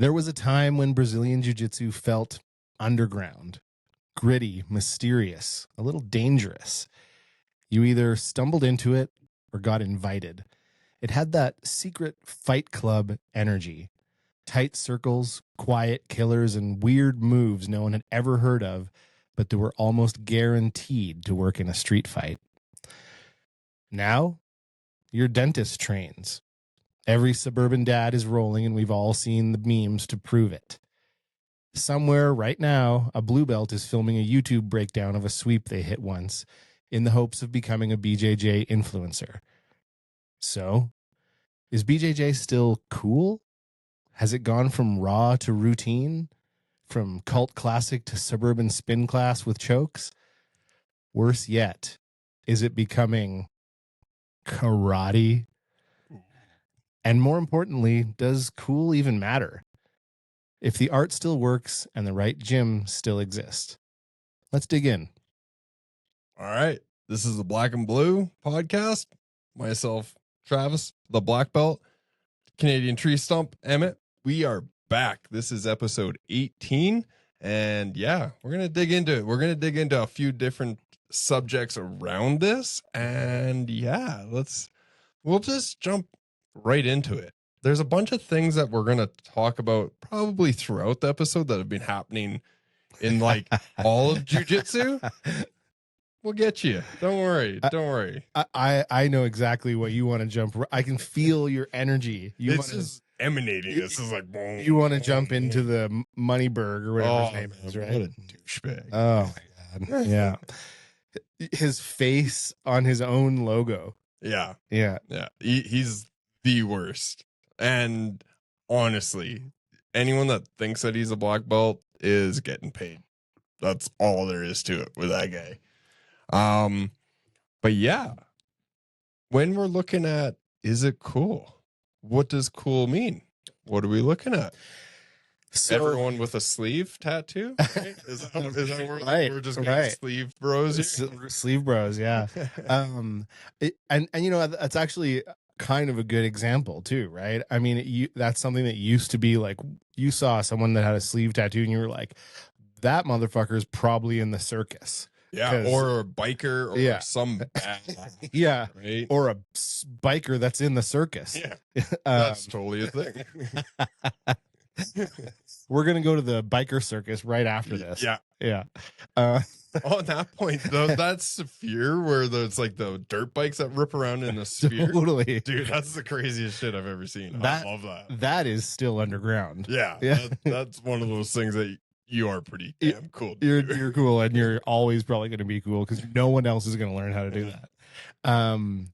There was a time when Brazilian Jiu Jitsu felt underground, gritty, mysterious, a little dangerous. You either stumbled into it or got invited. It had that secret fight club energy, tight circles, quiet killers, and weird moves no one had ever heard of, but that were almost guaranteed to work in a street fight. Now, your dentist trains. Every suburban dad is rolling, and we've all seen the memes to prove it. Somewhere right now, a blue belt is filming a YouTube breakdown of a sweep they hit once in the hopes of becoming a BJJ influencer. So, is BJJ still cool? Has it gone from raw to routine? From cult classic to suburban spin class with chokes? Worse yet, is it becoming karate? And more importantly, does cool even matter? If the art still works and the right gym still exists. Let's dig in. All right. This is the Black and Blue podcast. Myself, Travis, the black belt, Canadian tree stump, Emmett. We are back. This is episode 18. And yeah, we're going to dig into it. We're going to dig into a few different subjects around this. And yeah, we'll just jump right into it. There's a bunch of things that we're going to talk about probably throughout the episode that have been happening in like all of jiu-jitsu. We'll get you. Don't worry. Don't worry. I know exactly what you want to jump. I can feel your energy. This is emanating. This is like boom, you want to jump into the Moneyberg or whatever his name is, right? What a douchebag. Oh my god. Yeah. His face on his own logo. Yeah. Yeah. Yeah. He's the worst. And honestly, anyone that thinks that he's a black belt is getting paid. That's all there is to it with that guy. But yeah, when we're looking at, is it cool? What does cool mean? What are we looking at? So, everyone with a sleeve tattoo? Right? Is that where we're just getting sleeve bros here? Sleeve bros, yeah. And you know, that's actually kind of a good example too, right? I mean, that's something that used to be like, you saw someone that had a sleeve tattoo and you were like, that motherfucker is probably in the circus. Yeah, or a biker, or some bad, yeah, right? Or a biker that's in the circus. Yeah, that's totally a thing. We're gonna go to the biker circus right after this. Yeah. On that point, though, that sphere where it's like the dirt bikes that rip around in a sphere. Totally, dude, that's the craziest shit I've ever seen. I love that. That is still underground. Yeah. That's one of those things that you are pretty damn cool. You're cool, and you're always probably going to be cool because no one else is going to learn how to do that.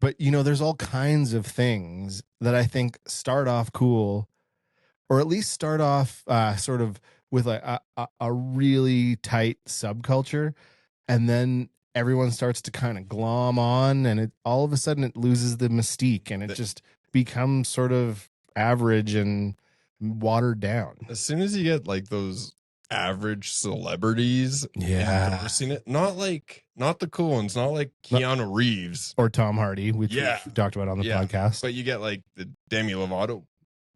But you know, there's all kinds of things that I think start off cool, or at least start off sort of with a really tight subculture, and then everyone starts to kind of glom on, and it all of a sudden it loses the mystique, and it just becomes sort of average and watered down. As soon as you get like those average celebrities endorsing it, not the cool ones, not like Keanu Reeves or Tom Hardy, which we talked about on the podcast, but you get like the Demi Lovato.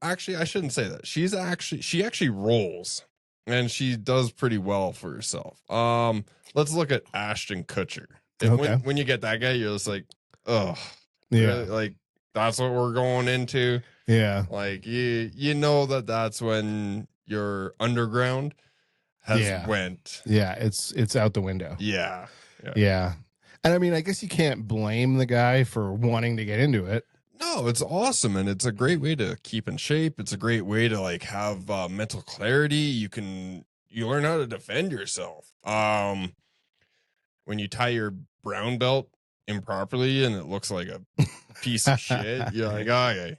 Actually, I shouldn't say that. She actually rolls, and she does pretty well for herself. Let's look at Ashton Kutcher. When you get that guy, you're just like, oh yeah, really? Like that's what we're going into. Yeah, like you know that's when your underground has went. Yeah, it's out the window. Yeah. And I mean, I guess you can't blame the guy for wanting to get into it. No, it's awesome, and it's a great way to keep in shape. It's a great way to like have mental clarity. You learn how to defend yourself. When you tie your brown belt improperly and it looks like a piece of shit, you're like, oh, okay.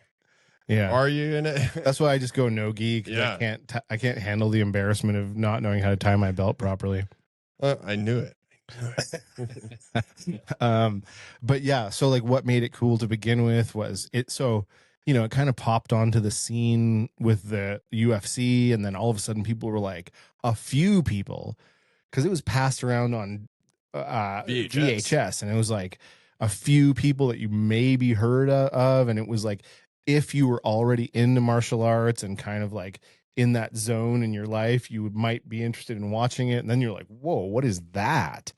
Yeah. Are you in it? That's why I just go no-gi. Yeah. I can't handle the embarrassment of not knowing how to tie my belt properly. I knew it. But yeah, so like what made it cool to begin with was it. So, you know, it kind of popped onto the scene with the UFC, and then all of a sudden people were like, a few people, because it was passed around on VHS, and it was like a few people that you maybe heard of, and it was like if you were already into martial arts and kind of like in that zone in your life, you might be interested in watching it. And then you're like, whoa, what is that?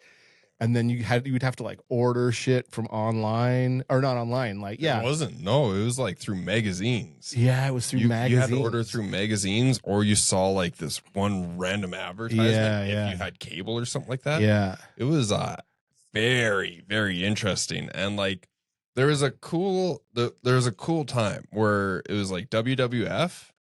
And then you would have to like order shit from online, or not online. Like, It wasn't. No, it was like through magazines. Yeah, it was through You magazines. had to order through magazines, or you saw like this one random advertisement if you had cable or something like that. Yeah. It was very, very interesting. And like there's a cool time where it was like WWF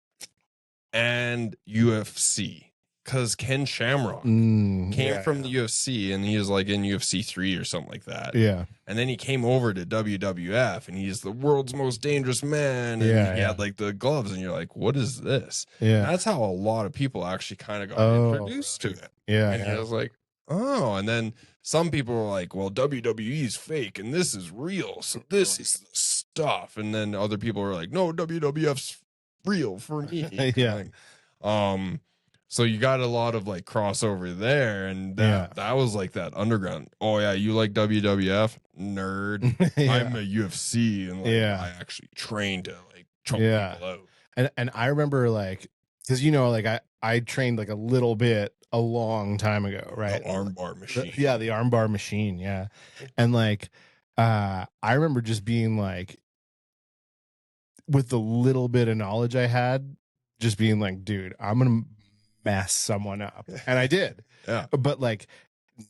and UFC, because Ken Shamrock came from the UFC, and he was like in UFC 3 or something like that. Yeah. And then he came over to WWF, and he's the world's most dangerous man. And he had like the gloves, and you're like, what is this? Yeah. And that's how a lot of people actually kind of got introduced to it. Yeah. And I was like, oh. And then some people were like, well, WWE is fake and this is real, so this is the stuff. And then other people were like, no, WWF's real for me. Yeah. So you got a lot of like crossover there, and that was like that underground. Oh yeah, you like WWF? Nerd. I'm a UFC, and like I actually trained to like choke people out. And I remember like, because like I trained like a little bit a long time ago, right? The armbar machine. The armbar machine, yeah. And like I remember just being like, with the little bit of knowledge I had, just being like, dude, I'm gonna mess someone up. And I did. Yeah. But like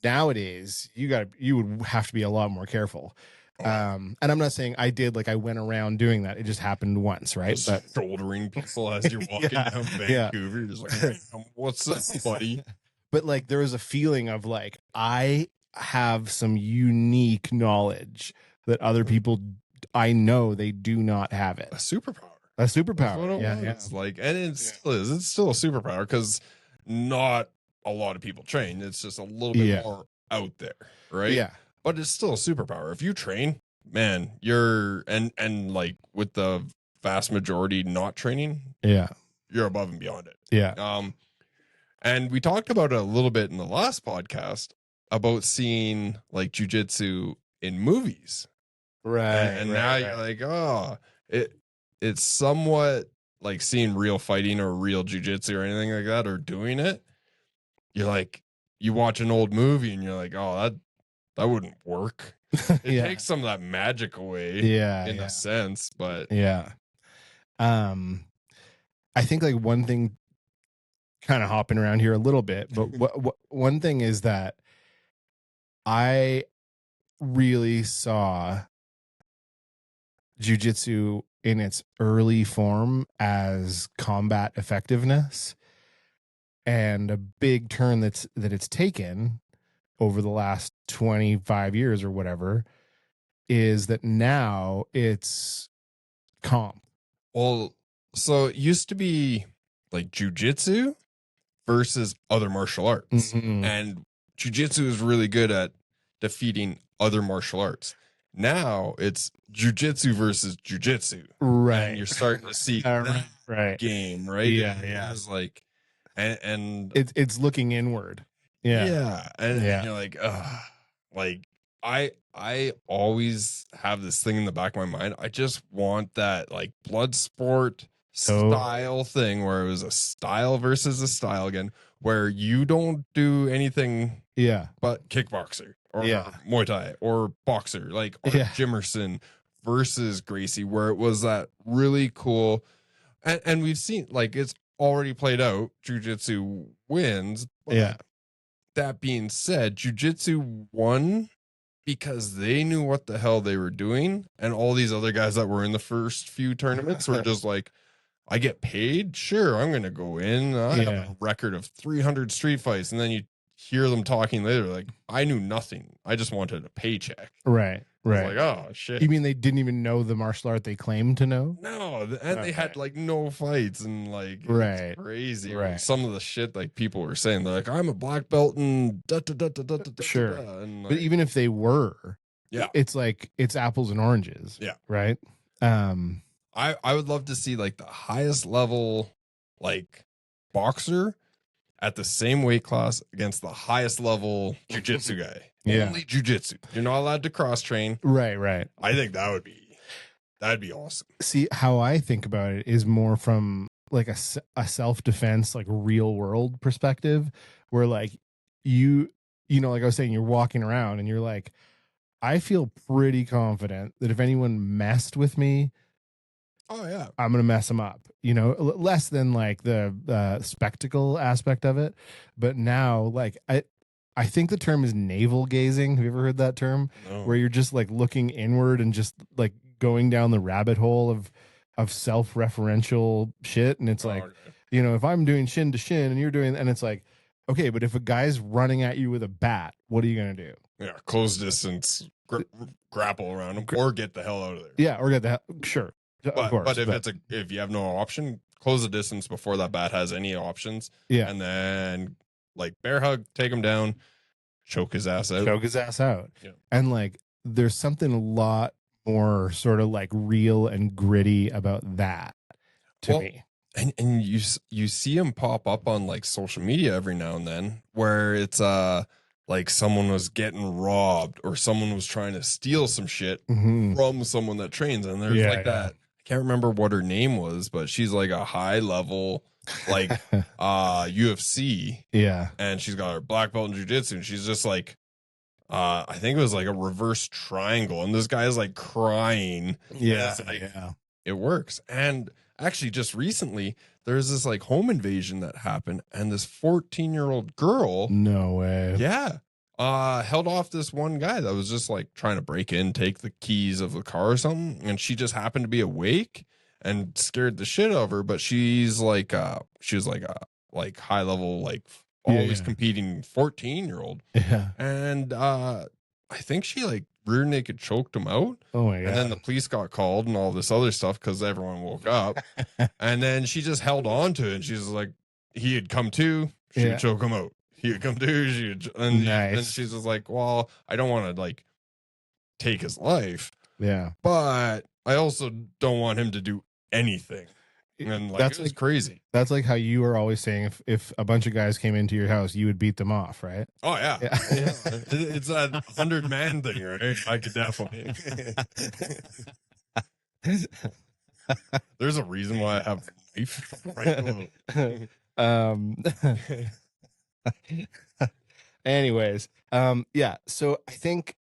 nowadays you would have to be a lot more careful. And I'm not saying I did, like I went around doing that. It just happened once, right? Just shouldering people as you're walking down Vancouver. You're just like, what's this, buddy? But like there was a feeling of like, I have some unique knowledge that other people, I know they do not have it. A superpower. That's what it's like, and it still is. It's still a superpower, because not a lot of people train. It's just a little bit more out there, right? Yeah. But it's still a superpower. If you train, man, you're and like with the vast majority not training, you're above and beyond it. Yeah. And we talked about it a little bit in the last podcast about seeing like jujitsu in movies, right? And now you're like, oh, it's somewhat like seeing real fighting or real jujitsu or anything like that, or doing it. You're like, you watch an old movie and you're like, oh, that wouldn't work. It takes some of that magic away, in a sense. But I think like one thing, kind of hopping around here a little bit, but one thing is that I really saw jiu-jitsu in its early form as combat effectiveness, and a big turn that it's taken over the last 25 years or whatever is that now it's comp. Well, so it used to be like jiu-jitsu versus other martial arts, and jiu-jitsu is really good at defeating other martial arts. Now it's jiu-jitsu versus jiu-jitsu, right? And you're starting to see that game, right? Yeah. It's like, and it's looking inward, and you're like, like I always have this thing in the back of my mind. I just want that like blood sport style thing where it was a style versus a style again, where you don't do anything, but kickboxer or Muay Thai or boxer, like Jimerson versus Gracie, where it was that really cool. And we've seen like it's already played out. Jiu-jitsu wins. But that being said, jiu-jitsu won because they knew what the hell they were doing, and all these other guys that were in the first few tournaments were just like, I get paid, sure, I'm gonna go in. I have a record of 300 street fights, and then you hear them talking later like, I knew nothing, I just wanted a paycheck. Right. Like, oh shit, you mean they didn't even know the martial art they claimed to know? No, and they had like no fights, and like it's crazy. Some of the shit like people were saying, they're like, I'm a black belt and sure. And, like, but even if they were, it's like it's apples and oranges. Right. I would love to see like the highest level like boxer at the same weight class against the highest level jiu-jitsu guy. Only jiu-jitsu. You're not allowed to cross train. Right. I think that would be That'd be awesome. See, how I think about it is more from like a self-defense, like real world perspective, where like you know, like I was saying, you're walking around and you're like, I feel pretty confident that if anyone messed with me, Oh yeah. I'm gonna mess them up. You know, less than like the spectacle aspect of it, but now like I think the term is navel gazing. Have you ever heard that term? No. Where you're just like looking inward and just like going down the rabbit hole of self-referential shit, and it's like, Okay. you know, if I'm doing shin to shin and you're doing, and it's like, okay, but if a guy's running at you with a bat, what are you gonna do? Yeah, close distance, grapple around him, or get the hell out of there. Yeah, or get that, sure, of course, But if you have no option, close the distance before that bat has any options. yeah, And then like bear hug, take him down, choke his ass out. choke his ass out. Yeah. And like there's something a lot more sort of like real and gritty about that to me. And you see him pop up on like social media every now and then where it's like someone was getting robbed or someone was trying to steal some shit Mhm. from someone that trains, and there's like that. I can't remember what her name was, but she's like a high level like UFC. Yeah. And she's got her black belt in jiu-jitsu, and she's just like I think it was like a reverse triangle, and this guy is like crying. Yeah. Like, Yeah. it works. And actually just recently there's this like home invasion that happened, and this 14-year-old girl, No way. yeah, held off this one guy that was just like trying to break in, take the keys of the car or something, and she just happened to be awake and scared the shit out of her. But she's like she was like a like high level, like always competing 14-year-old. Yeah. And I think she like rear naked choked him out. Oh my god. And then the police got called and all this other stuff because everyone woke up. And then she just held on to it, and she's like, he had come to, she would choke him out. He would come to, she would, and then she's just like, well, I don't want to like take his life. Yeah. But I also don't want him to do anything. And like, that's like crazy. That's like how you were always saying if a bunch of guys came into your house, you would beat them off, right? Oh yeah. It's that 100-man thing, right? I could definitely. There's a reason why I have a knife right now. Anyways, yeah. So I think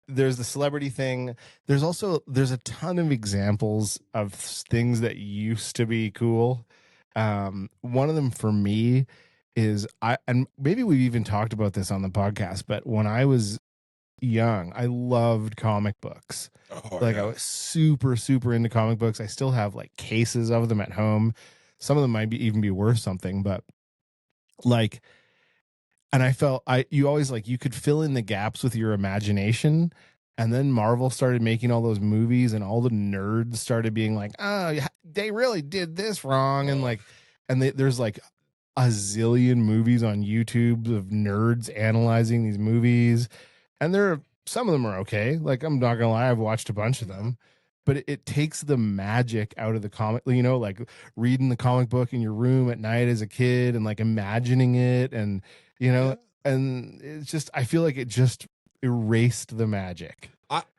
there's the celebrity thing. There's a ton of examples of things that used to be cool. One of them for me is and maybe we've even talked about this on the podcast, but when I was young, I loved comic books. I was super, super into comic books. I still have like cases of them at home. Some of them might even be worth something, but like, and I felt you always like, you could fill in the gaps with your imagination. And then Marvel started making all those movies, and all the nerds started being like, oh, they really did this wrong. And like, there's like a zillion movies on YouTube of nerds analyzing these movies. And some of them are okay. Like, I'm not gonna lie, I've watched a bunch of them, but it takes the magic out of the comic, you know, like reading the comic book in your room at night as a kid and like imagining it, and you know, and it's just, I feel like it just erased the magic.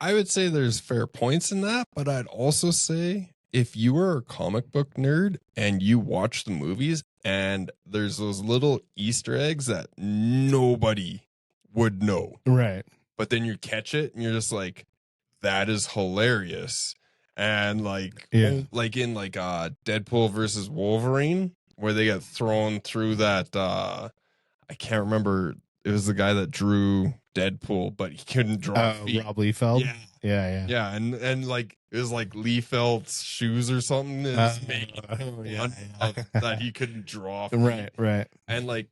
I would say there's fair points in that, but I'd also say if you were a comic book nerd and you watch the movies and there's those little Easter eggs that nobody would know, right? But then you catch it and you're just like, that is hilarious. And like, like in like Deadpool versus Wolverine, where they get thrown through that I can't remember, it was the guy that drew Deadpool, but he couldn't draw feet. Rob Liefeld. Yeah, and like it was like Liefeld's shoes or something that he couldn't draw feet. Right. And like,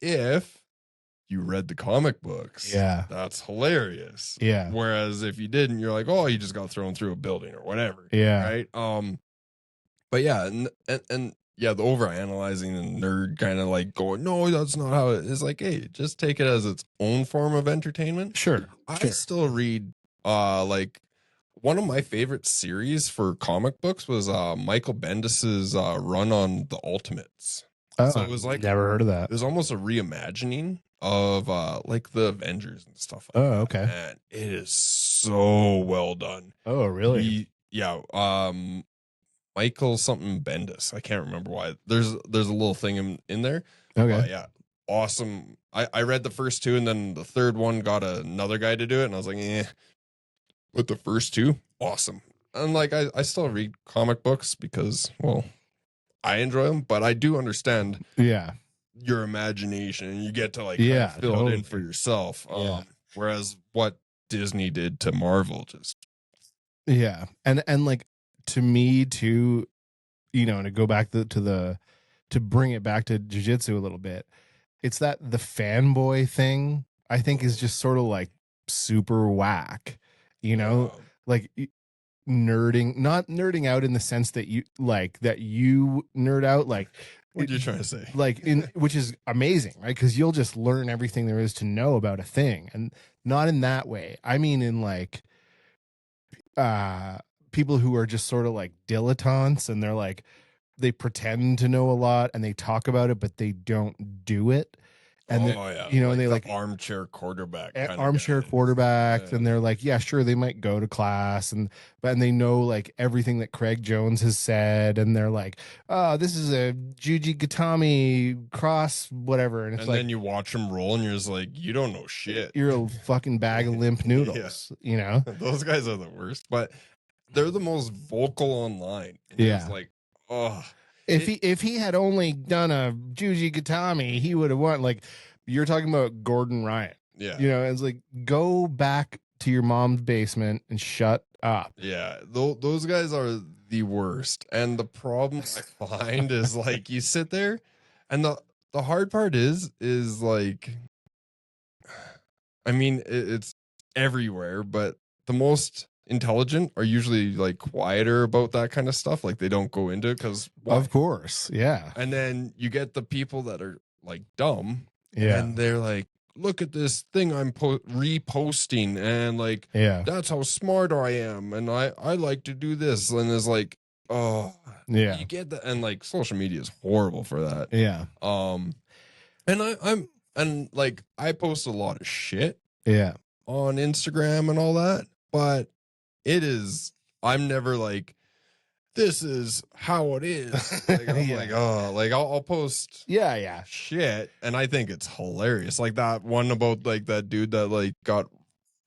if you read the comic books, that's hilarious. Yeah. Whereas if you didn't, you're like, oh, you just got thrown through a building or whatever. Yeah. Right. But yeah, and yeah, the overanalyzing and nerd kind of like going, no, that's not how it is. Like, hey, just take it as its own form of entertainment. Sure. I still read like one of my favorite series for comic books was Michael Bendis's run on the Ultimates. Oh, so it was like, never heard of that. It was almost a reimagining of like the Avengers and stuff like that. Okay. And it is so well done. Oh, really? Yeah. Michael something Bendis. I can't remember why. There's a little thing in there. Okay. Yeah. Awesome. I read the first two, and then the third one got another guy to do it, and I was like, eh. But the first two, awesome. And like I still read comic books because, well, I enjoy them, but I do understand Yeah. your imagination, and you get to like kind Yeah, of fill it totally. in for yourself. Yeah. Whereas what Disney did to Marvel just Yeah. And like, to me too, you know, to go back to bring it back to jiu-jitsu a little bit, it's that the fanboy thing, I think, is just sort of like super whack, you know, like not nerding out in the sense that you like that you nerd out, like what are you trying to say? Like in which is amazing, right? Because you'll just learn everything there is to know about a thing, and not in that way. I mean, in like people who are just sort of like dilettantes, and they're like, they pretend to know a lot and they talk about it, but they don't do it. And yeah, you know, like and they the like armchair quarterback armchair quarterbacks, and they're like, yeah, sure, they might go to class, and they know like everything that Craig Jones has said, and they're like, oh, this is a Juji Gatami cross whatever, and it's and like, then you watch them roll, and you're just like, you don't know shit. you're a fucking bag of limp noodles. You know, those guys are the worst, but they're the most vocal online. And yeah, it's like, oh, if he had only done a Juji Gatami, he would have won. Like, you're talking about Gordon Ryan. Yeah. You know, it's like, go back to your mom's basement and shut up. Yeah. Those guys are the worst. And the problem I find is like you sit there, and the hard part is like, I mean, it's everywhere, but the most intelligent are usually like quieter about that kind of stuff. Like they don't go into it because, of course, yeah. And then you get the people that are like dumb, yeah, and they're like, look at this thing I'm reposting, and like, yeah, that's how smart I am, and I like to do this, and it's like, oh, yeah, you get that, and like social media is horrible for that. yeah, And and like I post a lot of shit, yeah, on Instagram and all that, but I'm never like, this is how it is. Like, I'm like, oh, like I'll post yeah shit, and I think it's hilarious. Like that one about like that dude that like got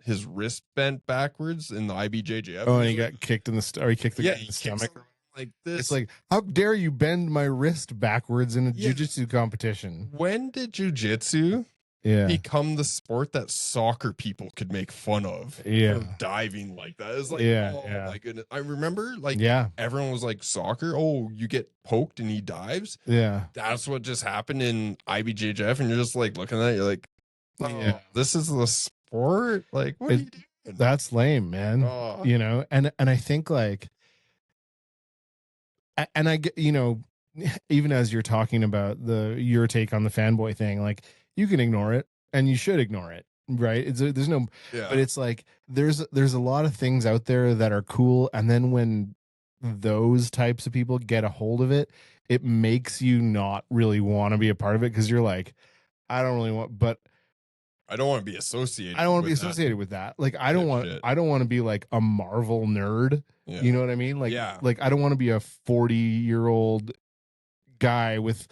his wrist bent backwards in the IBJJF. Oh, and he got kicked in the he kicked the guy in the stomach. Like this. It's like, how dare you bend my wrist backwards in a jiu-jitsu competition? When did jiu-jitsu become the sport that soccer people could make fun of for diving like that? It's like, oh my goodness. I remember like everyone was like, soccer, oh, you get poked and he dives. Yeah. That's what just happened in IBJJF, and you're just like looking at it, you're like, oh, this is the sport? Like, what are you doing? That's lame, man. You know, and I think like, and I get, you know, even as you're talking about your take on the fanboy thing, like, you can ignore it and you should ignore it, right? There's no, but it's like, there's a lot of things out there that are cool, and then when those types of people get a hold of it, it makes you not really want to be a part of it, because you're like, I don't really want, but I don't want to be associated. I don't want to be associated with that. Like, I don't want to be like a Marvel nerd. Yeah. You know what I mean? Like, like I don't want to be a 40-year-old guy with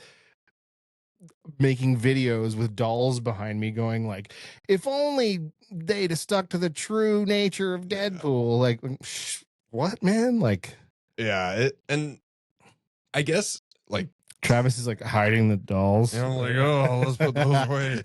making videos with dolls behind me going like, if only they'd have stuck to the true nature of Deadpool. Like, what, man? Like, and I guess like Travis is like hiding the dolls. And I'm like, oh, let's put those away.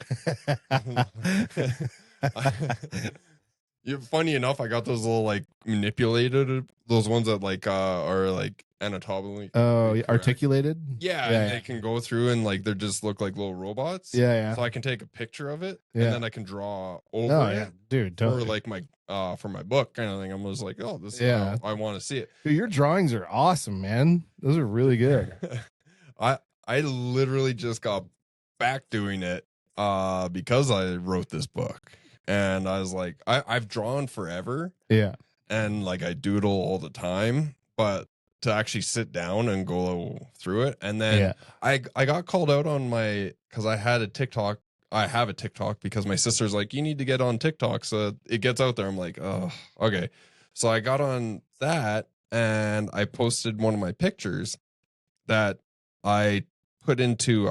Funny enough, I got those little like manipulated, those ones that like are like anatomically. Oh, articulated. Yeah, they can go through, and like they just look like little robots. Yeah. So I can take a picture of it, and then I can draw over it. Yeah, dude, totally. Or like my for my book kind of thing. I'm just like, oh, this is how I want to see it. Dude, your drawings are awesome, man. Those are really good. I literally just got back doing it because I wrote this book, and I was like, I've drawn forever, and like I doodle all the time, but to actually sit down and go through it, and then I got called out on because I had a TikTok. I have a TikTok because my sister's like, you need to get on TikTok so it gets out there. I'm like, oh, okay. So I got on that, and I posted one of my pictures that I put into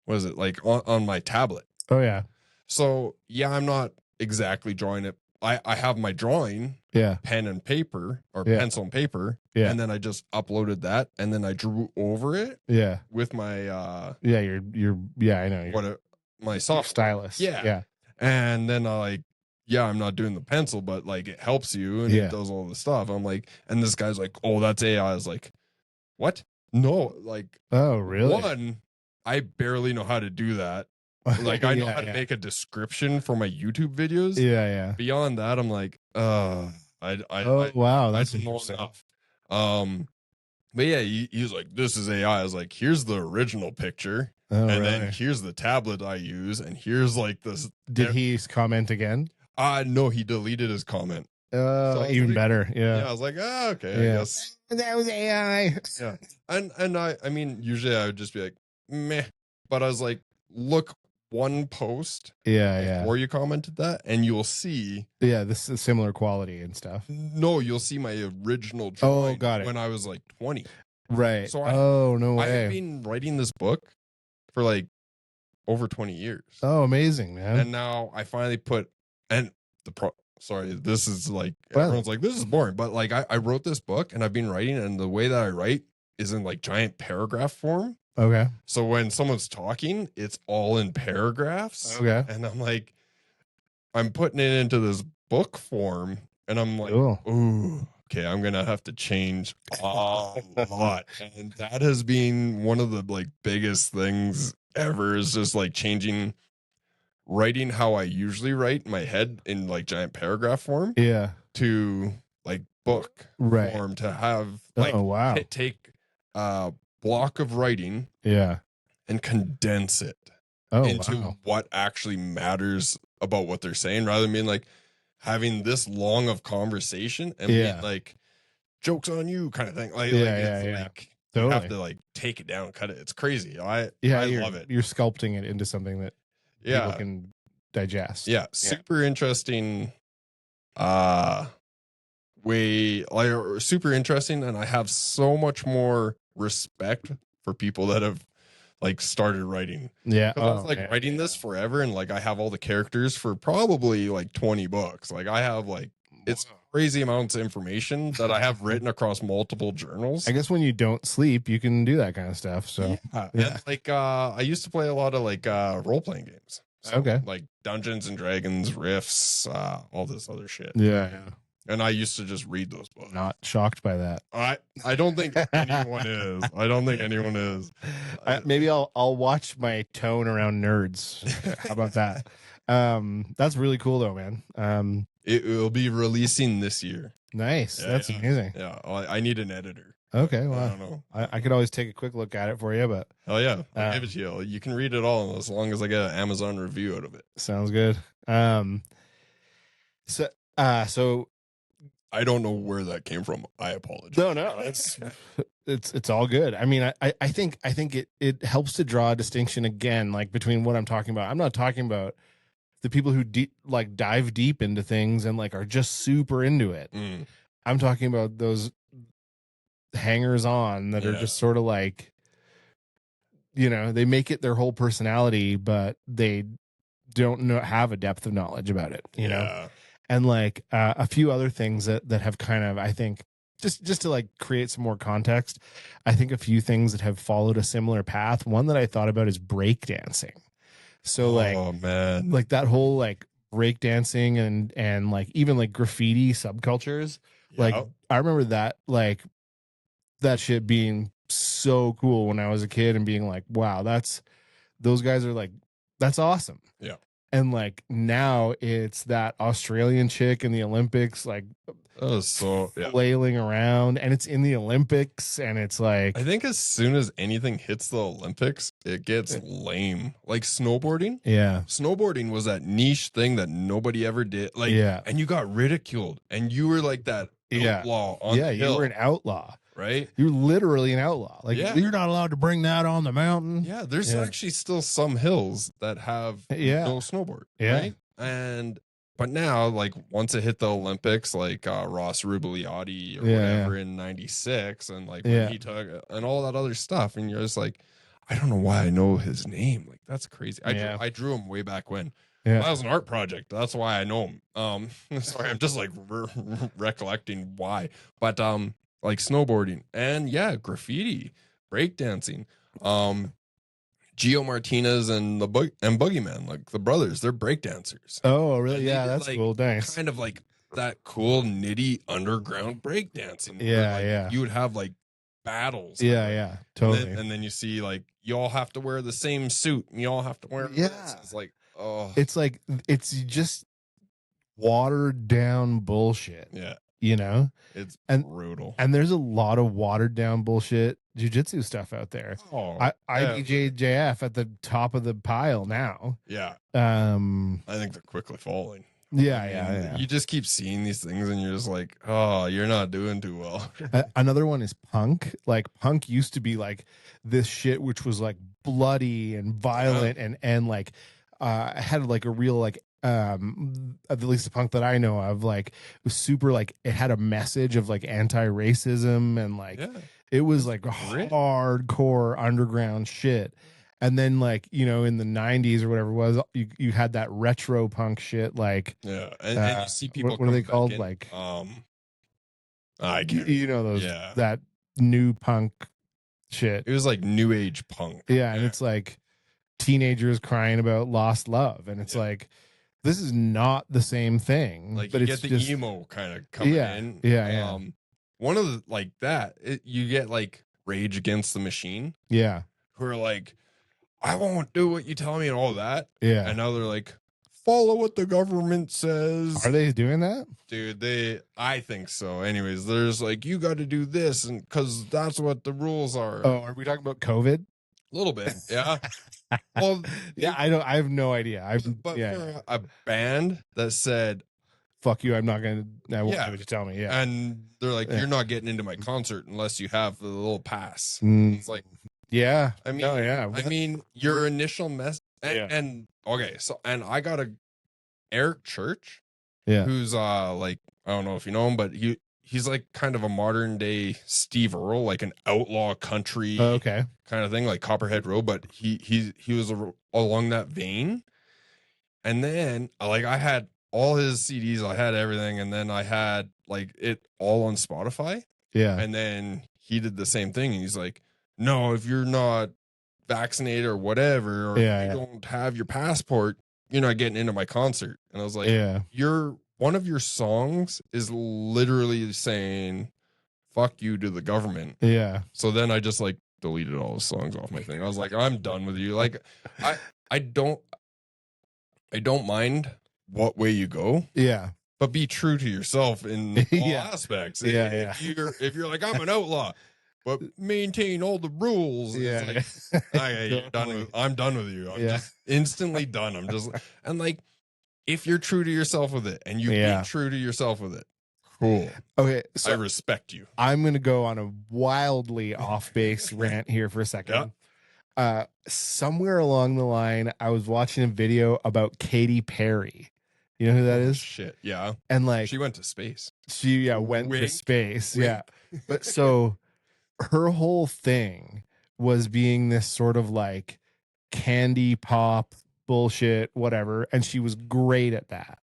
what is it, like on my tablet. Oh yeah. So yeah, I'm not exactly drawing it. I have my drawing, Yeah. pen and paper, or Yeah. pencil and paper, Yeah. and then I just uploaded that, and then I drew over it Yeah. with my Yeah. You're yeah, I know. my Your soft stylus. Yeah. Yeah. And then I'm not doing the pencil, but like it helps you and Yeah. it does all the stuff. I'm like, and this guy's like, oh, that's AI. I was like, what? No, like, Oh, really? one, I barely know how to do that. Like, I know Yeah, how to yeah. make a description for my YouTube videos. Yeah, yeah. Beyond that, I'm like, Oh, wow, that's I don't know interesting. enough. But yeah, he was like, this is AI. I was like, here's the original picture. Oh, And really? then here's the tablet I use, and here's like this. Did he comment again? No, he deleted his comment. Oh, I was even like, better. Yeah. I was like, okay, Yeah. I guess. That was AI. Yeah. And I mean, usually I would just be like, meh. But I was like, look one post Yeah, before you commented that, and you'll see. yeah. This is similar quality and stuff. No, you'll see my original drawing got it. when I was like 20. Right. So no I have way. been writing this book for like over 20 years. Oh, amazing, man. And now I finally put, and sorry, this is like, Well. everyone's like, this is boring, but like I wrote this book and I've been writing, and the way that I write is in like giant paragraph form. Okay. So when someone's talking, it's all in paragraphs. Okay. And I'm like, I'm putting it into this book form, and I'm like, Cool. ooh, okay, I'm gonna have to change a lot. And that has been one of the like biggest things ever, is just like writing how I usually write in my head in like giant paragraph form Yeah. to like book Right. form, to have like Oh, wow. take a block of writing Yeah. and condense it into wow. what actually matters about what they're saying, rather than being like having this long of conversation and being like, jokes on you kind of thing. Like, like you have to like take it down and cut it. It's crazy. I love it. You're sculpting it into something that people can digest. Yeah. Super interesting way, like super interesting. And I have so much more respect for people that have like started writing. Yeah. I was like writing this forever, and like I have all the characters for probably like 20 books. Like I have like, it's crazy amounts of information that I have written across multiple journals. I guess when you don't sleep, you can do that kind of stuff. So And like I used to play a lot of like role-playing games. So, okay. Like Dungeons and Dragons, Rifts, all this other shit. Yeah. And I used to just read those books. Not shocked by that. I don't think anyone is. I don't think anyone is. Maybe I'll watch my tone around nerds. How about that? That's really cool though, man. It will be releasing this year. Nice. That's amazing. Yeah. I need an editor. Okay. Well, I don't know. I could always take a quick look at it for you, but oh yeah, I'll give it to you. You can read it all as long as I get an Amazon review out of it. Sounds good. So I don't know where that came from. I apologize. No, it's all good. I mean, I think it helps to draw a distinction again, like between what I'm talking about. I'm not talking about the people who dive deep into things and like are just super into it. I'm talking about those hangers on that are just sort of like, they make it their whole personality, but they don't have a depth of knowledge about it, you know? And like a few other things that have kind of, I think, just to like create some more context, I think a few things that have followed a similar path. One that I thought about is breakdancing. So like that whole like breakdancing and like even like graffiti subcultures. Like I remember that shit being so cool when I was a kid and being like, wow, those guys are like, that's awesome. Yeah. And like now it's that Australian chick in the Olympics, like flailing around, and it's in the Olympics, and it's like, I think as soon as anything hits the Olympics, it gets lame. Like snowboarding. Yeah. Snowboarding was that niche thing that nobody ever did. Like, and you got ridiculed, and you were like that outlaw on the hill. You were an outlaw. Right? You're literally an outlaw. Like you're not allowed to bring that on the mountain. Yeah, there's actually still some hills that have no snowboard. Yeah. Right? And but now, like, once it hit the Olympics, like Ross Rubiliati or whatever in 96, and like when he took and all that other stuff, and you're just like, I don't know why I know his name. Like, that's crazy. I drew him way back when. Yeah. That was an art project. That's why I know him. Sorry, I'm just like recollecting why. But like snowboarding and graffiti, breakdancing. Gio Martinez and Boogeyman, like the brothers, they're breakdancers. Oh, really? Yeah, that's like, cool. Nice. Kind of like that cool nitty underground breakdancing. Yeah, like, yeah. You would have like battles. Yeah, yeah, totally. And then you see like you all have to wear the same suit, and you all have to wear. This. It's like, oh, it's like it's just watered down bullshit. Yeah. You know, it's brutal. And there's a lot of watered down bullshit jiu-jitsu stuff out there. IBJJF at the top of the pile now. Yeah. I think they're quickly falling. Yeah. You just keep seeing these things and you're just like, oh, you're not doing too well. Another one is punk. Like, punk used to be like this shit which was like bloody and violent and like had like a real like at least the punk that I know of, like, was super, like, it had a message of like anti-racism and like it was like hardcore underground shit. And then, like, you know, in the 90s or whatever it was, you had that retro punk shit, like, and you see people what are they called, like, I can't, you know, those that new punk shit. It was like new age punk. Yeah, and it's like teenagers crying about lost love, and it's like, this is not the same thing. Like, but you it's get the just emo kind of coming in. Yeah. One of the, like that, you get like Rage Against the Machine. Yeah. Who are like, I won't do what you tell me and all that. Yeah. And now they're like, follow what the government says. Are they doing that? Dude, I think so. Anyways, there's like, you got to do this, and because that's what the rules are. Oh, are we talking about COVID? A little bit, yeah. Well, I have no idea. For a band that said, "Fuck you," I won't do what you tell me. Yeah, and they're like, "You're not getting into my concert unless you have the little pass." It's like, I mean, your initial mess, and okay, so and I got Eric Church, who's like, I don't know if you know him, but he's like kind of a modern day Steve Earle, like an outlaw country kind of thing, like Copperhead Road, but he was along that vein. And then like I had all his CDs, I had everything, and then I had like it all on Spotify. Yeah. And then he did the same thing, and he's like, no, if you're not vaccinated or whatever, or you don't have your passport, you're not getting into my concert. And I was like, one of your songs is literally saying fuck you to the government. Yeah. So then I just like deleted all the songs off my thing. I was like, I'm done with you. Like, I don't mind what way you go. Yeah. But be true to yourself in all aspects. If you're like, I'm an outlaw, but maintain all the rules. Yeah. Like, I'm done with you. I'm just instantly done. I'm just, and like, if you're true to yourself with it, and you be true to yourself with it, cool. Okay, so I respect you. I'm gonna go on a wildly off base rant here for a second. Somewhere along the line, I was watching a video about Katy Perry. You know who that is? Shit, yeah. And like, she went to space. She went to space. Yeah, but so her whole thing was being this sort of like candy pop bullshit, whatever, and she was great at that.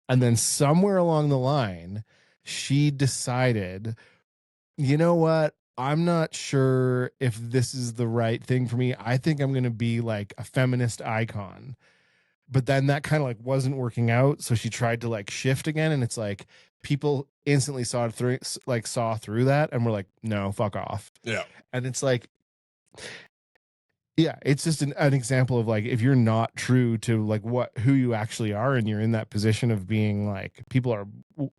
And then somewhere along the line, she decided, you know what? I'm not sure if this is the right thing for me. I think I'm going to be like a feminist icon. But then that kind of like wasn't working out. So she tried to like shift again. And it's like people instantly saw through that and were like, no, fuck off. Yeah. And it's like, yeah, it's just an example of like, if you're not true to like who you actually are, and you're in that position of being like, people are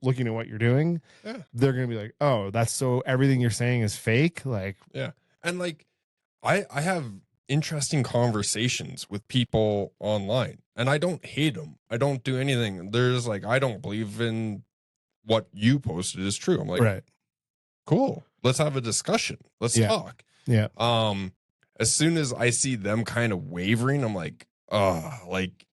looking at what you're doing, they're going to be like, oh, that's so everything you're saying is fake. Like, yeah. And like, I have interesting conversations with people online, and I don't hate them. I don't do anything. There's like, I don't believe in what you posted is true. I'm like, right. Cool. Let's have a discussion. Let's talk. Yeah. As soon as I see them kind of wavering, I'm like, oh, like,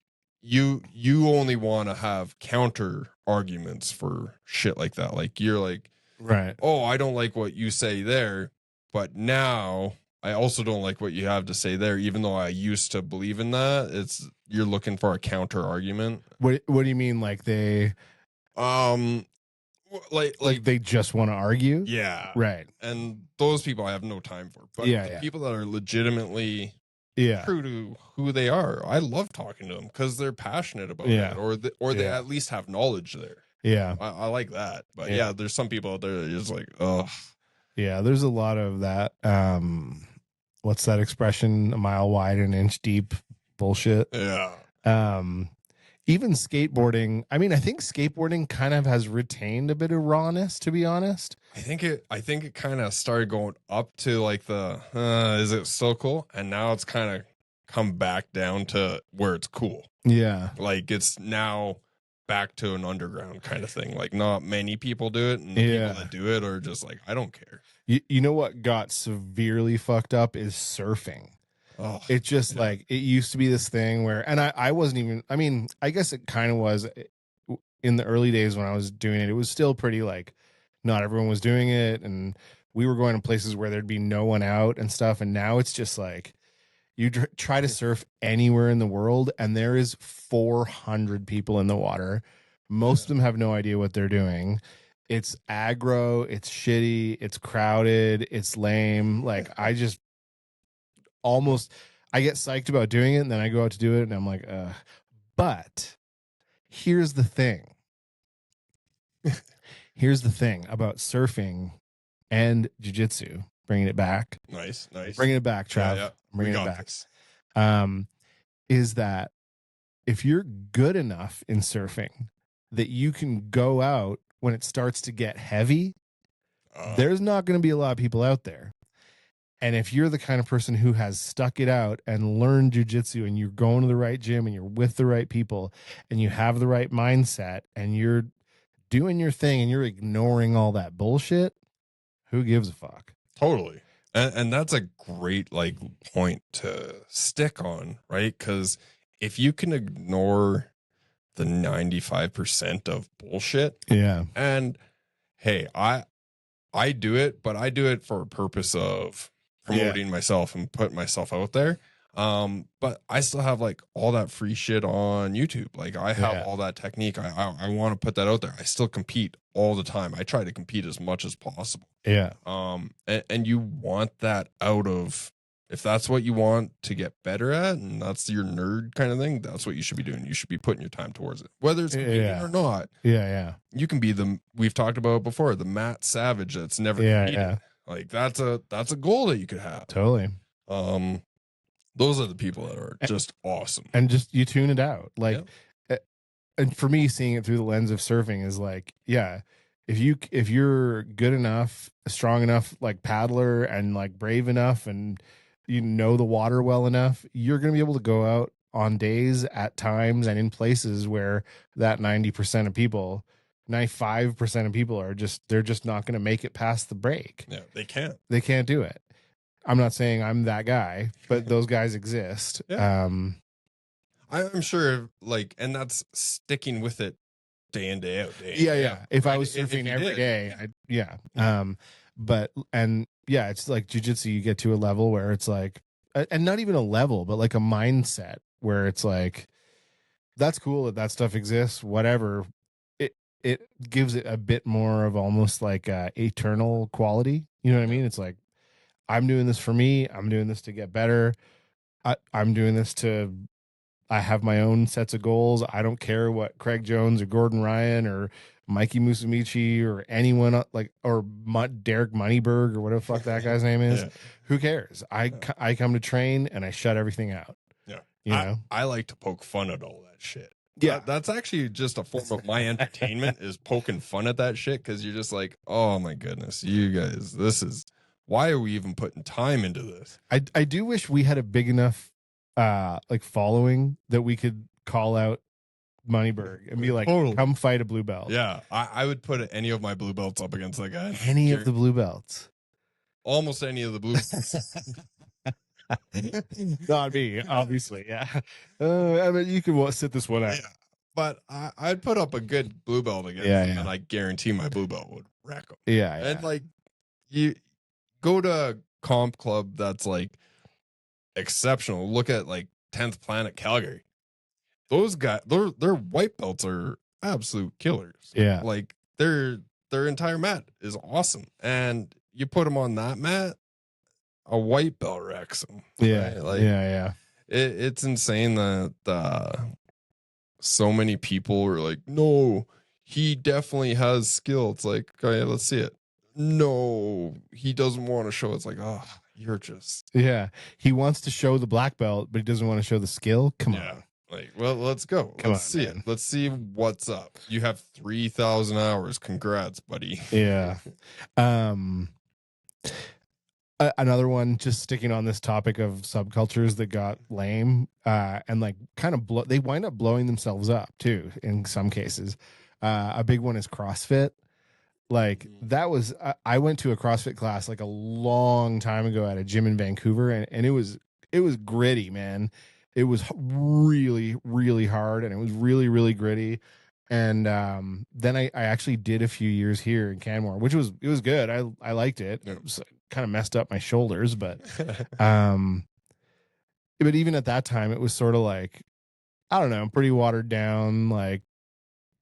you only want to have counter arguments for shit like that. Like you're like, Right. oh, I don't like what you say there, but now I also don't like what you have to say there, even though I used to believe in that. You're looking for a counter argument. What do you mean? Like they like they just want to argue? yeah. Right. And those people I have no time for. But the people that are legitimately true to who they are, I love talking to them because they're passionate about it, or they at least have knowledge there. Yeah. I like that. But yeah, there's some people out there that are just like, oh. Yeah, there's a lot of that. What's that expression? A mile wide and an inch deep bullshit. Yeah. Even skateboarding. I mean, I think skateboarding kind of has retained a bit of rawness, to be honest. I think it kind of started going up to like the is it still cool? And now it's kind of come back down to where it's cool. Yeah. Like it's now back to an underground kind of thing. Like not many people do it, and the people that do it are just like, I don't care. You know what got severely fucked up is surfing. Oh, it's just like it used to be this thing where, and I wasn't even, I mean, I guess it kind of was in the early days when I was doing it. It was still pretty like not everyone was doing it, and we were going to places where there'd be no one out and stuff. And now it's just like you try to surf anywhere in the world, and there is 400 people in the water. Most of them have no idea what they're doing. It's aggro, it's shitty, it's crowded, it's lame. Like I get psyched about doing it, and then I go out to do it, and I'm like, but here's the thing. Here's the thing about surfing and jiu-jitsu, bringing it back. Nice. Bringing it back, Trav. Yeah. Bringing it back. Is that if you're good enough in surfing that you can go out when it starts to get heavy, there's not going to be a lot of people out there. And if you're the kind of person who has stuck it out and learned jiu-jitsu, and you're going to the right gym, and you're with the right people, and you have the right mindset, and you're doing your thing, and you're ignoring all that bullshit, who gives a fuck? Totally. And that's a great like point to stick on, right? Because if you can ignore the 95% of bullshit, and hey, I do it, but I do it for a purpose of promoting myself and putting myself out there. But I still have like all that free shit on YouTube. Like I have all that technique. I want to put that out there. I still compete all the time. I try to compete as much as possible. Yeah. And you want that out of, if that's what you want to get better at, and that's your nerd kind of thing, that's what you should be doing. You should be putting your time towards it, whether it's competing or not. Yeah. You can be we've talked about it before, the Matt Savage that's never competed. Like that's a goal that you could have. Totally. Those are the people that are just awesome. And just you tune it out. Like, and for me, seeing it through the lens of surfing is like, if you're good enough, strong enough, like paddler, and like brave enough, and you know the water well enough, you're going to be able to go out on days, at times, and in places where that 90% of people, 95% of people they're just not going to make it past the break. Yeah, they can't. They can't do it. I'm not saying I'm that guy, but those guys exist. I'm sure, like, and that's sticking with it day in, day out. If I was surfing every day, it's like jiu-jitsu, you get to a level where it's like, and not even a level, but like a mindset where it's like, that's cool that stuff exists, whatever. It gives it a bit more of almost like eternal quality. You know what I mean? It's like, I'm doing this for me. I'm doing this to get better. I'm doing this I have my own sets of goals. I don't care what Craig Jones or Gordon Ryan or Mikey Musumeci or anyone or Derek Moneyberg or whatever the fuck that guy's name is. Who cares? I come to train and I shut everything out. Yeah. You know? I like to poke fun at all that shit. Yeah. That's actually just a form of my entertainment is poking fun at that shit. Cause you're just like, oh my goodness, you guys, why are we even putting time into this? I do wish we had a big enough following that we could call out Moneyberg and be like, come fight a blue belt. Yeah, I would put any of my blue belts up against that guy. Any of the blue belts. Almost any of the blue belts. Not me, obviously. Yeah. I mean, you can sit this one out. Yeah. But I'd put up a good blue belt against Yeah, them, yeah. and I guarantee my blue belt would wreck them. Yeah, And yeah. like, you go to a comp club that's like exceptional. Look at like 10th Planet Calgary. Those guys, their white belts are absolute killers. Yeah. Like their entire mat is awesome, and you put them on that mat, a white belt wrecks them. Yeah. Right? Like Yeah. it's insane that so many people were like, no, he definitely has skill. It's like, okay, let's see it. No, he doesn't want to show. It's like, oh, you're just Yeah. He wants to show the black belt, but he doesn't want to show the skill. Come yeah. on. Like, well, let's go. Come Let's on, see man. it. Let's see what's up. You have 3,000 hours. Congrats, buddy. Yeah. Another one, just sticking on this topic of subcultures that got lame, and like kind of they wind up blowing themselves up too in some cases. A big one is CrossFit. Like that was I went to a CrossFit class like a long time ago at a gym in Vancouver, and it was gritty, man. It was really, really hard, and it was really, really gritty. And then I actually did a few years here in Canmore, which was good. I liked it. Yeah. It was kind of messed up my shoulders, but but even at that time, it was sort of like, I don't know, pretty watered down. Like,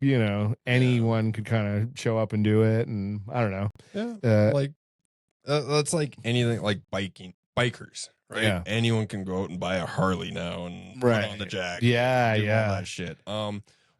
you know, anyone could kind of show up and do it, and I don't know. Yeah, like that's like anything like bikers, right? Yeah. Anyone can go out and buy a Harley now and put on the jack. Yeah, do all yeah. that shit.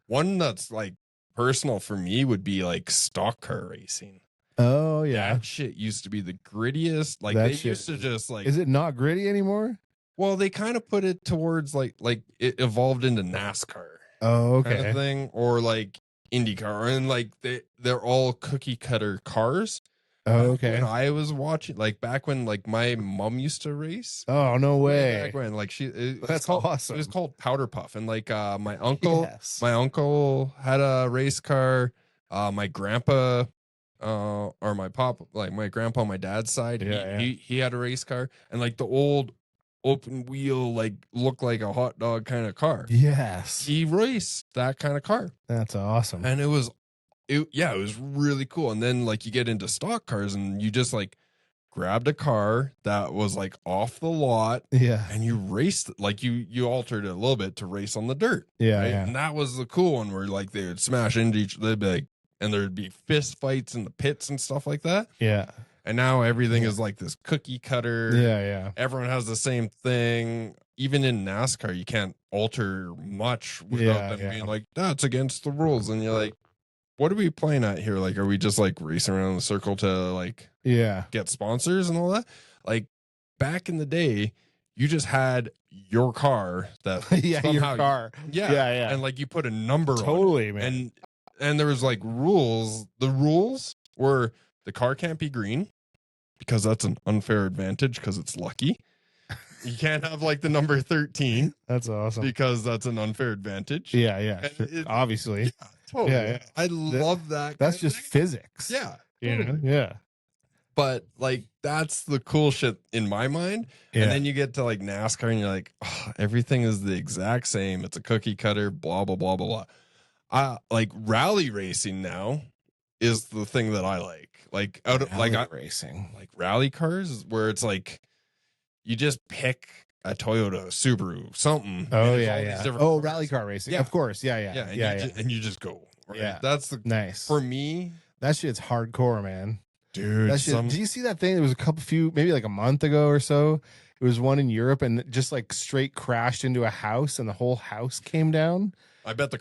One that's like personal for me would be like stock car racing. Oh yeah, That shit used to be the grittiest. Like That they shit used to just like. is it not gritty anymore? Well, they kind of put it towards like it evolved into NASCAR. Oh, okay. Kind of thing, or like IndyCar, and like they're all cookie cutter cars. Oh, okay. When I was watching, like back when like my mom used to race. Oh, no way. Back when, like That's awesome. It was called Powder Puff, and like my uncle, Yes. my uncle had a race car. My grandpa, or my my grandpa on my dad's side, he had a race car, and like the old open wheel, like looked like a hot dog kind of car. Yes. He raced that kind of car. That's awesome. And it was really cool. And then like you get into stock cars, and you just like grabbed a car that was like off the lot, Yeah. and you raced, like you altered it a little bit to race on the dirt. Yeah, right? yeah. And that was the cool one, where like they would smash into each, they'd be like, and there'd be fist fights in the pits and stuff like that. Yeah. And now everything is like this cookie cutter. Yeah, yeah. Everyone has the same thing. Even in NASCAR, you can't alter much without them being like, that's against the rules. And you're like, what are we playing at here? Like, are we just like racing around in a circle to like get sponsors and all that? Like back in the day, you just had your car that your car. Yeah. And like you put a number on it. Totally, man. And there was like rules. The rules were the car can't be green, because that's an unfair advantage, because it's lucky. You can't have like the number 13. That's awesome. Because that's an unfair advantage. Yeah, yeah. Obviously. Yeah, totally. Yeah. I love that. That's just physics. Yeah. Totally. Yeah. But like that's the cool shit in my mind. Yeah. And then you get to like NASCAR, and you're like, oh, everything is the exact same. It's a cookie cutter, blah, blah, blah, blah, blah. Like rally racing now is the thing that I like. Like out of racing, like rally cars, where it's like you just pick a Toyota, Subaru, something. Oh yeah. Oh, rally car racing. Yeah. Of course. Yeah. And you just go. Right? Yeah. That's the nice. For me, that shit's hardcore, man. Dude. That shit, did you see that thing? There was maybe like a month ago or so. It was one in Europe, and just like straight crashed into a house, and the whole house came down. I bet the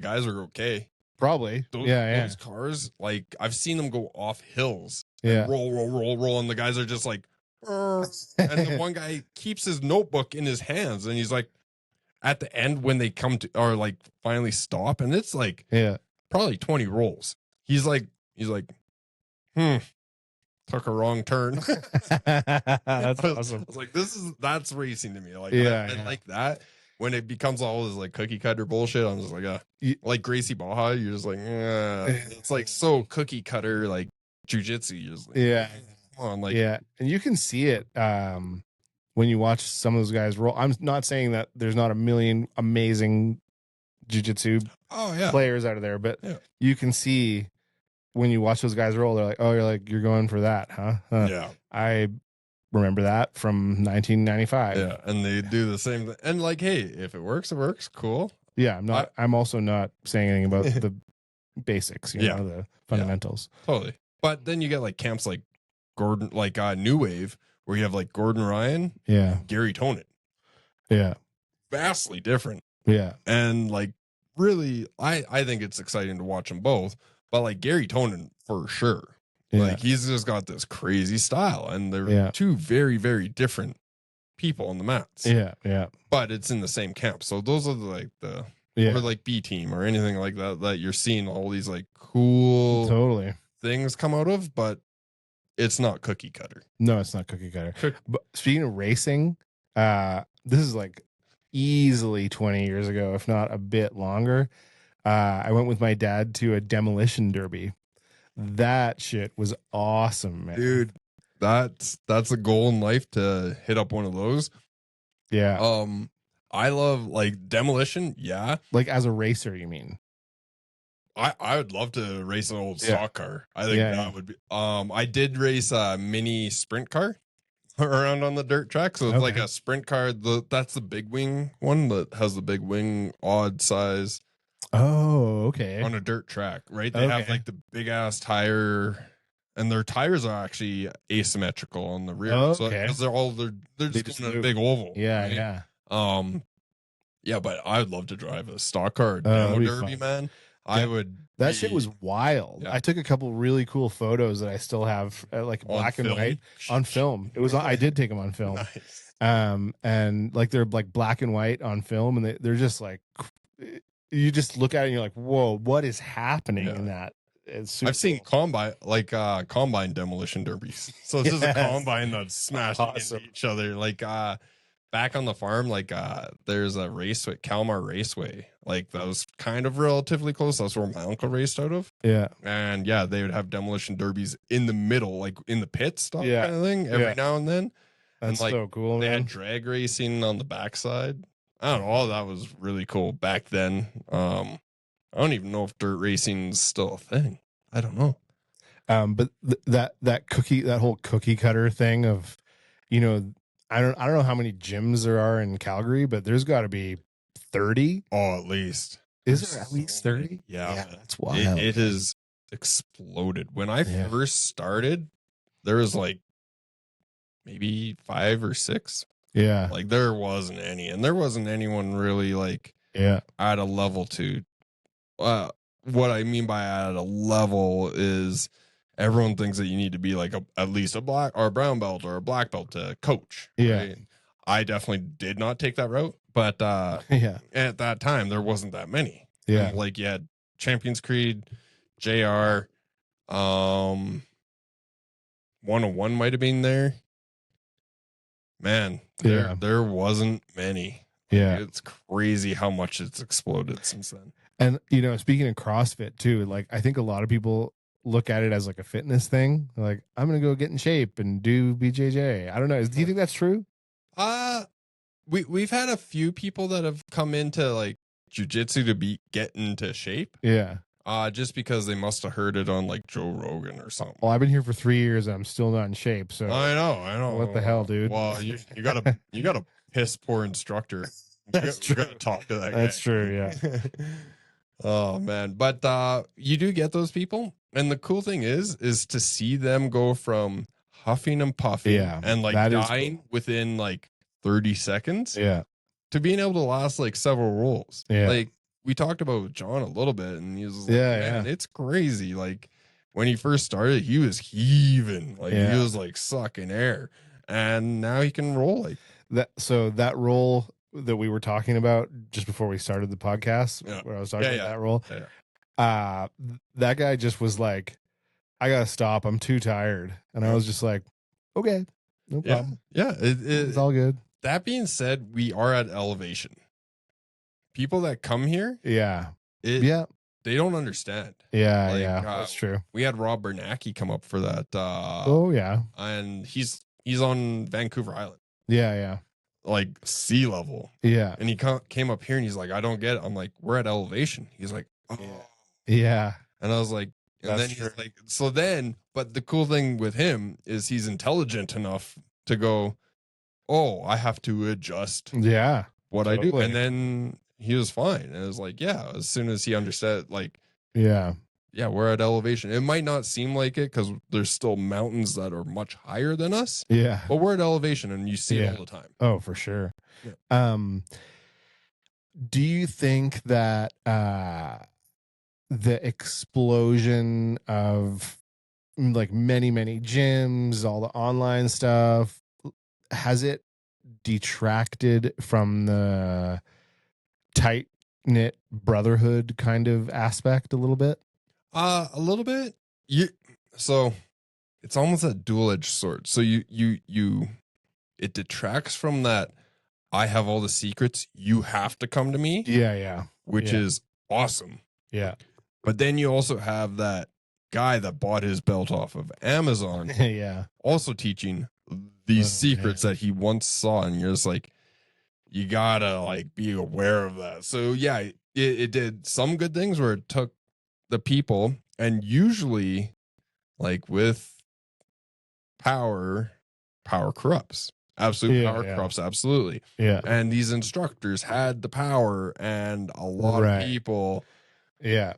guys are okay. Probably. Those cars, like I've seen them go off hills. Yeah. Roll. And the guys are just like, and the one guy keeps his notebook in his hands, and he's like, at the end when they come to, or like finally stop, and it's like, probably 20 rolls. He's like, took a wrong turn. That's awesome. I was like, that's racing to me. Like, I like that. When it becomes all this like cookie cutter bullshit, I'm just like, like Gracie Baja, you're just like, it's like so cookie cutter, like jujitsu. You're just like, come on, like, and you can see it. when you watch some of those guys roll, I'm not saying that there's not a million amazing jiu-jitsu players out of there, but you can see when you watch those guys roll, they're like, oh, you're going for that, huh? Yeah. I remember that from 1995. Yeah, and they do the same thing. And like, hey, if it works, it works. Cool. Yeah, I'm also not saying anything about the basics, you know, the fundamentals. Totally. But then you get like camps like Gordon, like New Wave, where you have like Gordon Ryan, Gary Tonin. Yeah. Vastly different. Yeah. And like really, I think it's exciting to watch them both. But like Gary Tonin for sure. Yeah. Like he's just got this crazy style, and they're two very, very different people on the mats. Yeah, yeah. But it's in the same camp. So those are or like B team or anything like that you're seeing all these like cool things come out of, but it's not cookie cutter. No, it's not cookie cutter. But speaking of racing, this is like easily 20 years ago, if not a bit longer. I went with my dad to a demolition derby. That shit was awesome, man. Dude, that's a goal in life to hit up one of those. Yeah. I love like demolition. Yeah. Like as a racer, you mean? I would love to race an old stock car. I think that would be. I did race a mini sprint car around on the dirt track. So it's like a sprint car. That's the big wing one that has the big wing, odd size. Oh, okay. On a dirt track, right? They have like the big ass tire, and their tires are actually asymmetrical on the rear. Oh, so because they're just in a big oval. Yeah, right? yeah. Yeah, but I would love to drive a stock car demo derby, man. I would. That shit was wild. I took a couple really cool photos that I still have, like black and white on film. It was. I did take them on film. Nice. And like they're like black and white on film, and they're just like. You just look at it and you're like, whoa, what is happening in that? It's I've seen combine demolition derbies. So it's just a combine that's smashing into each other. Like back on the farm, like there's a raceway, Kalmar Raceway. Like that was kind of relatively close. That's where my uncle raced out of. Yeah. And they would have demolition derbies in the middle, like in the pit stuff kind of thing every now and then. That's and, like, so cool, they man. had drag racing on the backside. I don't know. All that was really cool back then. I don't even know if dirt racing is still a thing. I don't know. But that whole cookie cutter thing of, you know, I don't know how many gyms there are in Calgary, but there's got to be 30. Oh, at least. Is there at least 30? Yeah, that's wild. It has exploded. When I first started, there was like maybe 5 or 6. Yeah. Like there wasn't any, and there wasn't anyone really like at a level to what I mean by at a level is everyone thinks that you need to be like at least a black or a brown belt or a black belt to coach. Right? I definitely did not take that route, but at that time there wasn't that many. Yeah. Like you had Champions Creed, JR, 101 might have been there. Man, there wasn't many. Yeah. It's crazy how much it's exploded since then. And, you know, speaking of CrossFit too, like I think a lot of people look at it as like a fitness thing. Like, I'm going to go get in shape and do BJJ. I don't know. Do you think that's true? We've had a few people that have come into like jiu-jitsu to get into shape. Yeah. Just because they must have heard it on like Joe Rogan or something. Well, I've been here for 3 years and I'm still not in shape. So I know. What the hell, dude? Well, you got a piss poor instructor. That's true. You got to talk to that guy. That's true. Yeah. Oh man, but you do get those people, and the cool thing is to see them go from huffing and puffing, and like dying within like 30 seconds, to being able to last like several rolls. Like we talked about with John a little bit, and he was like, man, it's crazy. Like when he first started, he was heaving, like he was like sucking air, and now he can roll like that. So that roll that we were talking about just before we started the podcast, where I was talking about that roll, that guy just was like, I gotta stop, I'm too tired. And I was just like, okay, no problem. It's all good. That being said, we are at elevation. People that come here, they don't understand. That's true. We had Rob Bernacki come up for that. And he's on Vancouver Island. Yeah. like sea level. Yeah. And he came up here and he's like, I don't get it. I'm like, we're at elevation. He's like, oh. Yeah. And I was like, and That's then true. he's like, so then, but the cool thing with him is he's intelligent enough to go, oh, I have to adjust Yeah. what I do. Totally. And then he was fine. And it was like, yeah, as soon as he understood, like, Yeah. yeah, we're at elevation. It might not seem like it because there's still mountains that are much higher than us, Yeah. but we're at elevation and you see it Yeah. all the time. Oh, for sure. Yeah. Do you think that the explosion of like many gyms, all the online stuff, has it detracted from the tight knit brotherhood kind of aspect a little bit? A little bit. So it's almost a dual-edged sword. So it detracts from that. I have all the secrets. You have to come to me. Yeah. Which is awesome. Yeah. But then you also have that guy that bought his belt off of Amazon. Yeah. Also teaching these secrets that he once saw, and you're just like, you gotta like be aware of that. So yeah, it did some good things where it took the people, and usually like with power corrupts. Absolute power corrupts, absolutely. Yeah. And these instructors had the power, and a lot of people,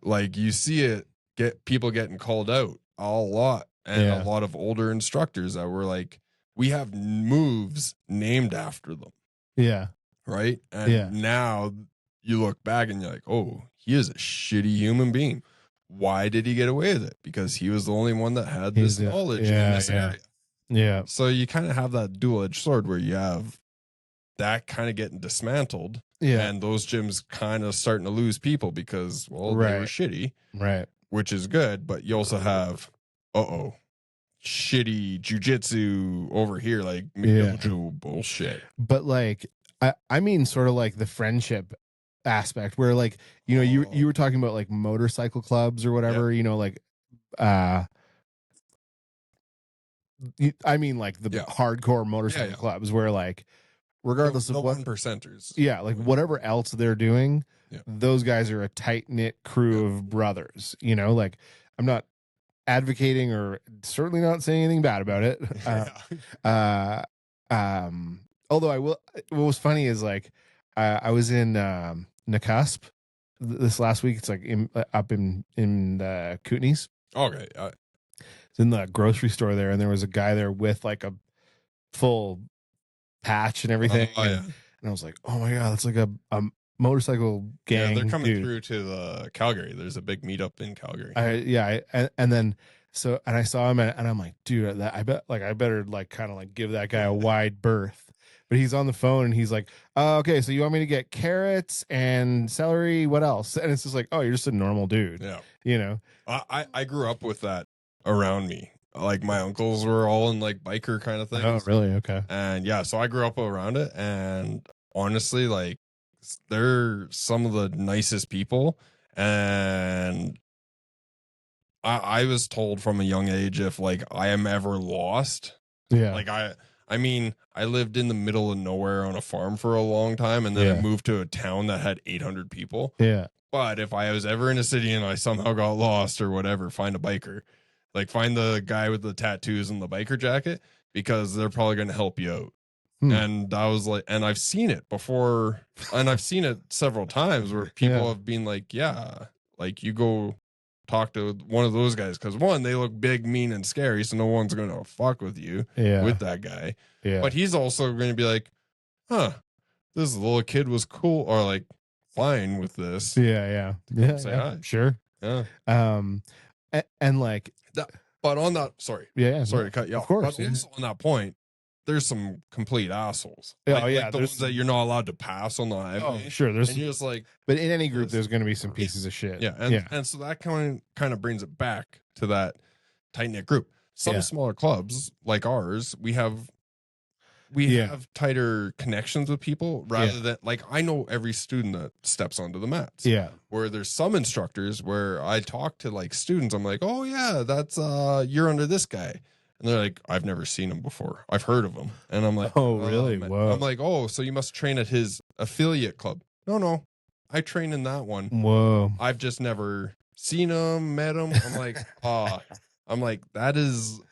like you see it, get people getting called out a lot, and a lot of older instructors that were like, we have moves named after them. Yeah. Right. And now you look back and you're like, oh, he is a shitty human being. Why did he get away with it? Because he was the only one that had this knowledge in this area. Yeah. So you kind of have that dual-edged sword where you have that kind of getting dismantled. Yeah. And those gyms kind of starting to lose people because, well, they were shitty. Right. Which is good. But you also have, shitty jujitsu over here, like McDojo bullshit. But like, I mean, sort of like the friendship aspect where like, you know, you were talking about like motorcycle clubs or whatever, you know, like, I mean, like the hardcore motorcycle clubs where like, regardless the of what 1%ers, like whatever else they're doing, those guys are a tight knit crew of brothers. You know, like I'm not advocating or certainly not saying anything bad about it. Although I will. What was funny is like I was in Nakasp this last week. It's like up in the Kootenays. Okay. It's in the grocery store there, and there was a guy there with like a full patch and everything. And I was like, oh my god, that's like a motorcycle gang. Yeah, they're coming dude. through to the Calgary. There's a big meetup in Calgary. And then I saw him and I'm like, dude, I better like kind of like give that guy a wide berth. But he's on the phone and he's like, okay, so you want me to get carrots and celery? What else? And it's just like, oh, you're just a normal dude. Yeah. You know, I grew up with that around me. Like my uncles were all in like biker kind of things. Oh, really? Okay. And yeah, so I grew up around it. And honestly, like they're some of the nicest people. And I was told from a young age, if like I am ever lost, like I mean, I lived in the middle of nowhere on a farm for a long time, and then I moved to a town that had 800 people. Yeah. But if I was ever in a city and I somehow got lost or whatever, find a biker. Like find the guy with the tattoos and the biker jacket, because they're probably going to help you out. And I was like, and I've seen it before, and I've seen it several times where people have been like, yeah, like you go talk to one of those guys, because one, they look big, mean, and scary, so no one's gonna fuck with you with that guy. But he's also going to be like, huh, this little kid was cool, or like fine with this. Say hi. Sure. And like that, but on that, sorry to cut you off, of course, but also on that point, there's some complete assholes. Like the ones that you're not allowed to pass on the highway. Oh, sure. There's, and you're just like, but in any group, there's going to be some pieces of shit. And so that kind of brings it back to that tight knit group. Some smaller clubs like ours, we have tighter connections with people rather than like I know every student that steps onto the mats. Yeah. Where there's some instructors where I talk to like students, I'm like, oh yeah, that's you're under this guy. And they're like, I've never seen him before. I've heard of him. And I'm like, Oh, really? Whoa. I'm like, oh, so you must train at his affiliate club. No, I train in that one. Whoa. I've just never seen him, met him. I'm like, I'm like, that is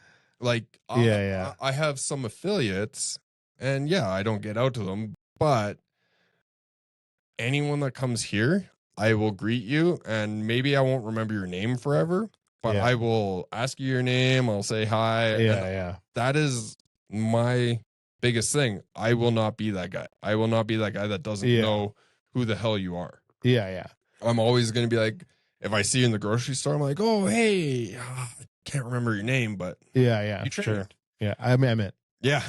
like, Yeah. I have some affiliates, and yeah, I don't get out to them, but anyone that comes here, I will greet you, and maybe I won't remember your name forever, but Yeah. I will ask you your name. I'll say hi. Yeah. That is my biggest thing. I will not be that guy. I will not be that guy that doesn't know who the hell you are. Yeah. I'm always going to be like, if I see you in the grocery store, I'm like, oh, hey, I can't remember your name, but Yeah. you trained. Sure. Yeah. I meant. Yeah.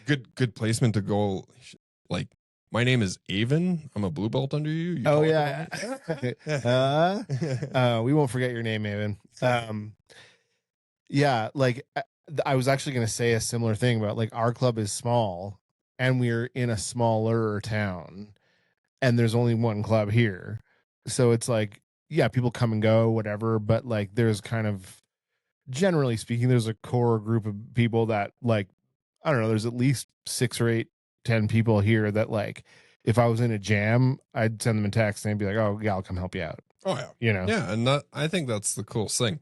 Good placement to go. Like, my name is Avon. I'm a blue belt under you. You Oh, talk yeah. about me? We won't forget your name, Evan. Yeah, like I was actually going to say a similar thing about like our club is small and we're in a smaller town and there's only one club here. So it's like, yeah, people come and go, whatever, but like there's kind of, generally speaking, there's a core group of people that like, I don't know, there's at least 6 or 8, 10 people here that like, if I was in a jam, I'd send them a text and I'd be like, oh yeah, I'll come help you out. Oh yeah. You know? Yeah. And I think that's the cool thing.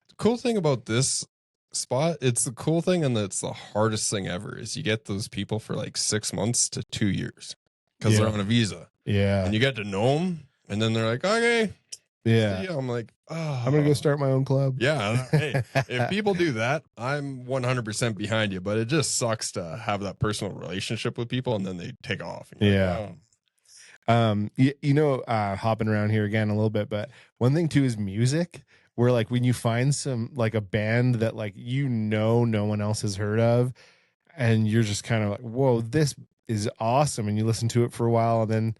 The cool thing about this spot, it's the cool thing, and it's the hardest thing ever, is you get those people for like 6 months to 2 years because they're on a visa. Yeah. And you get to know them, and then they're like, okay. Yeah. See ya. I'm like, oh. I'm going to go start my own club. Yeah. Hey, if people do that, I'm 100% behind you, but it just sucks to have that personal relationship with people and then they take off. Yeah. Hopping around here again a little bit, but one thing too is music, where like when you find some like a band that like no one else has heard of, and you're just kind of like, whoa, this is awesome, and you listen to it for a while, and then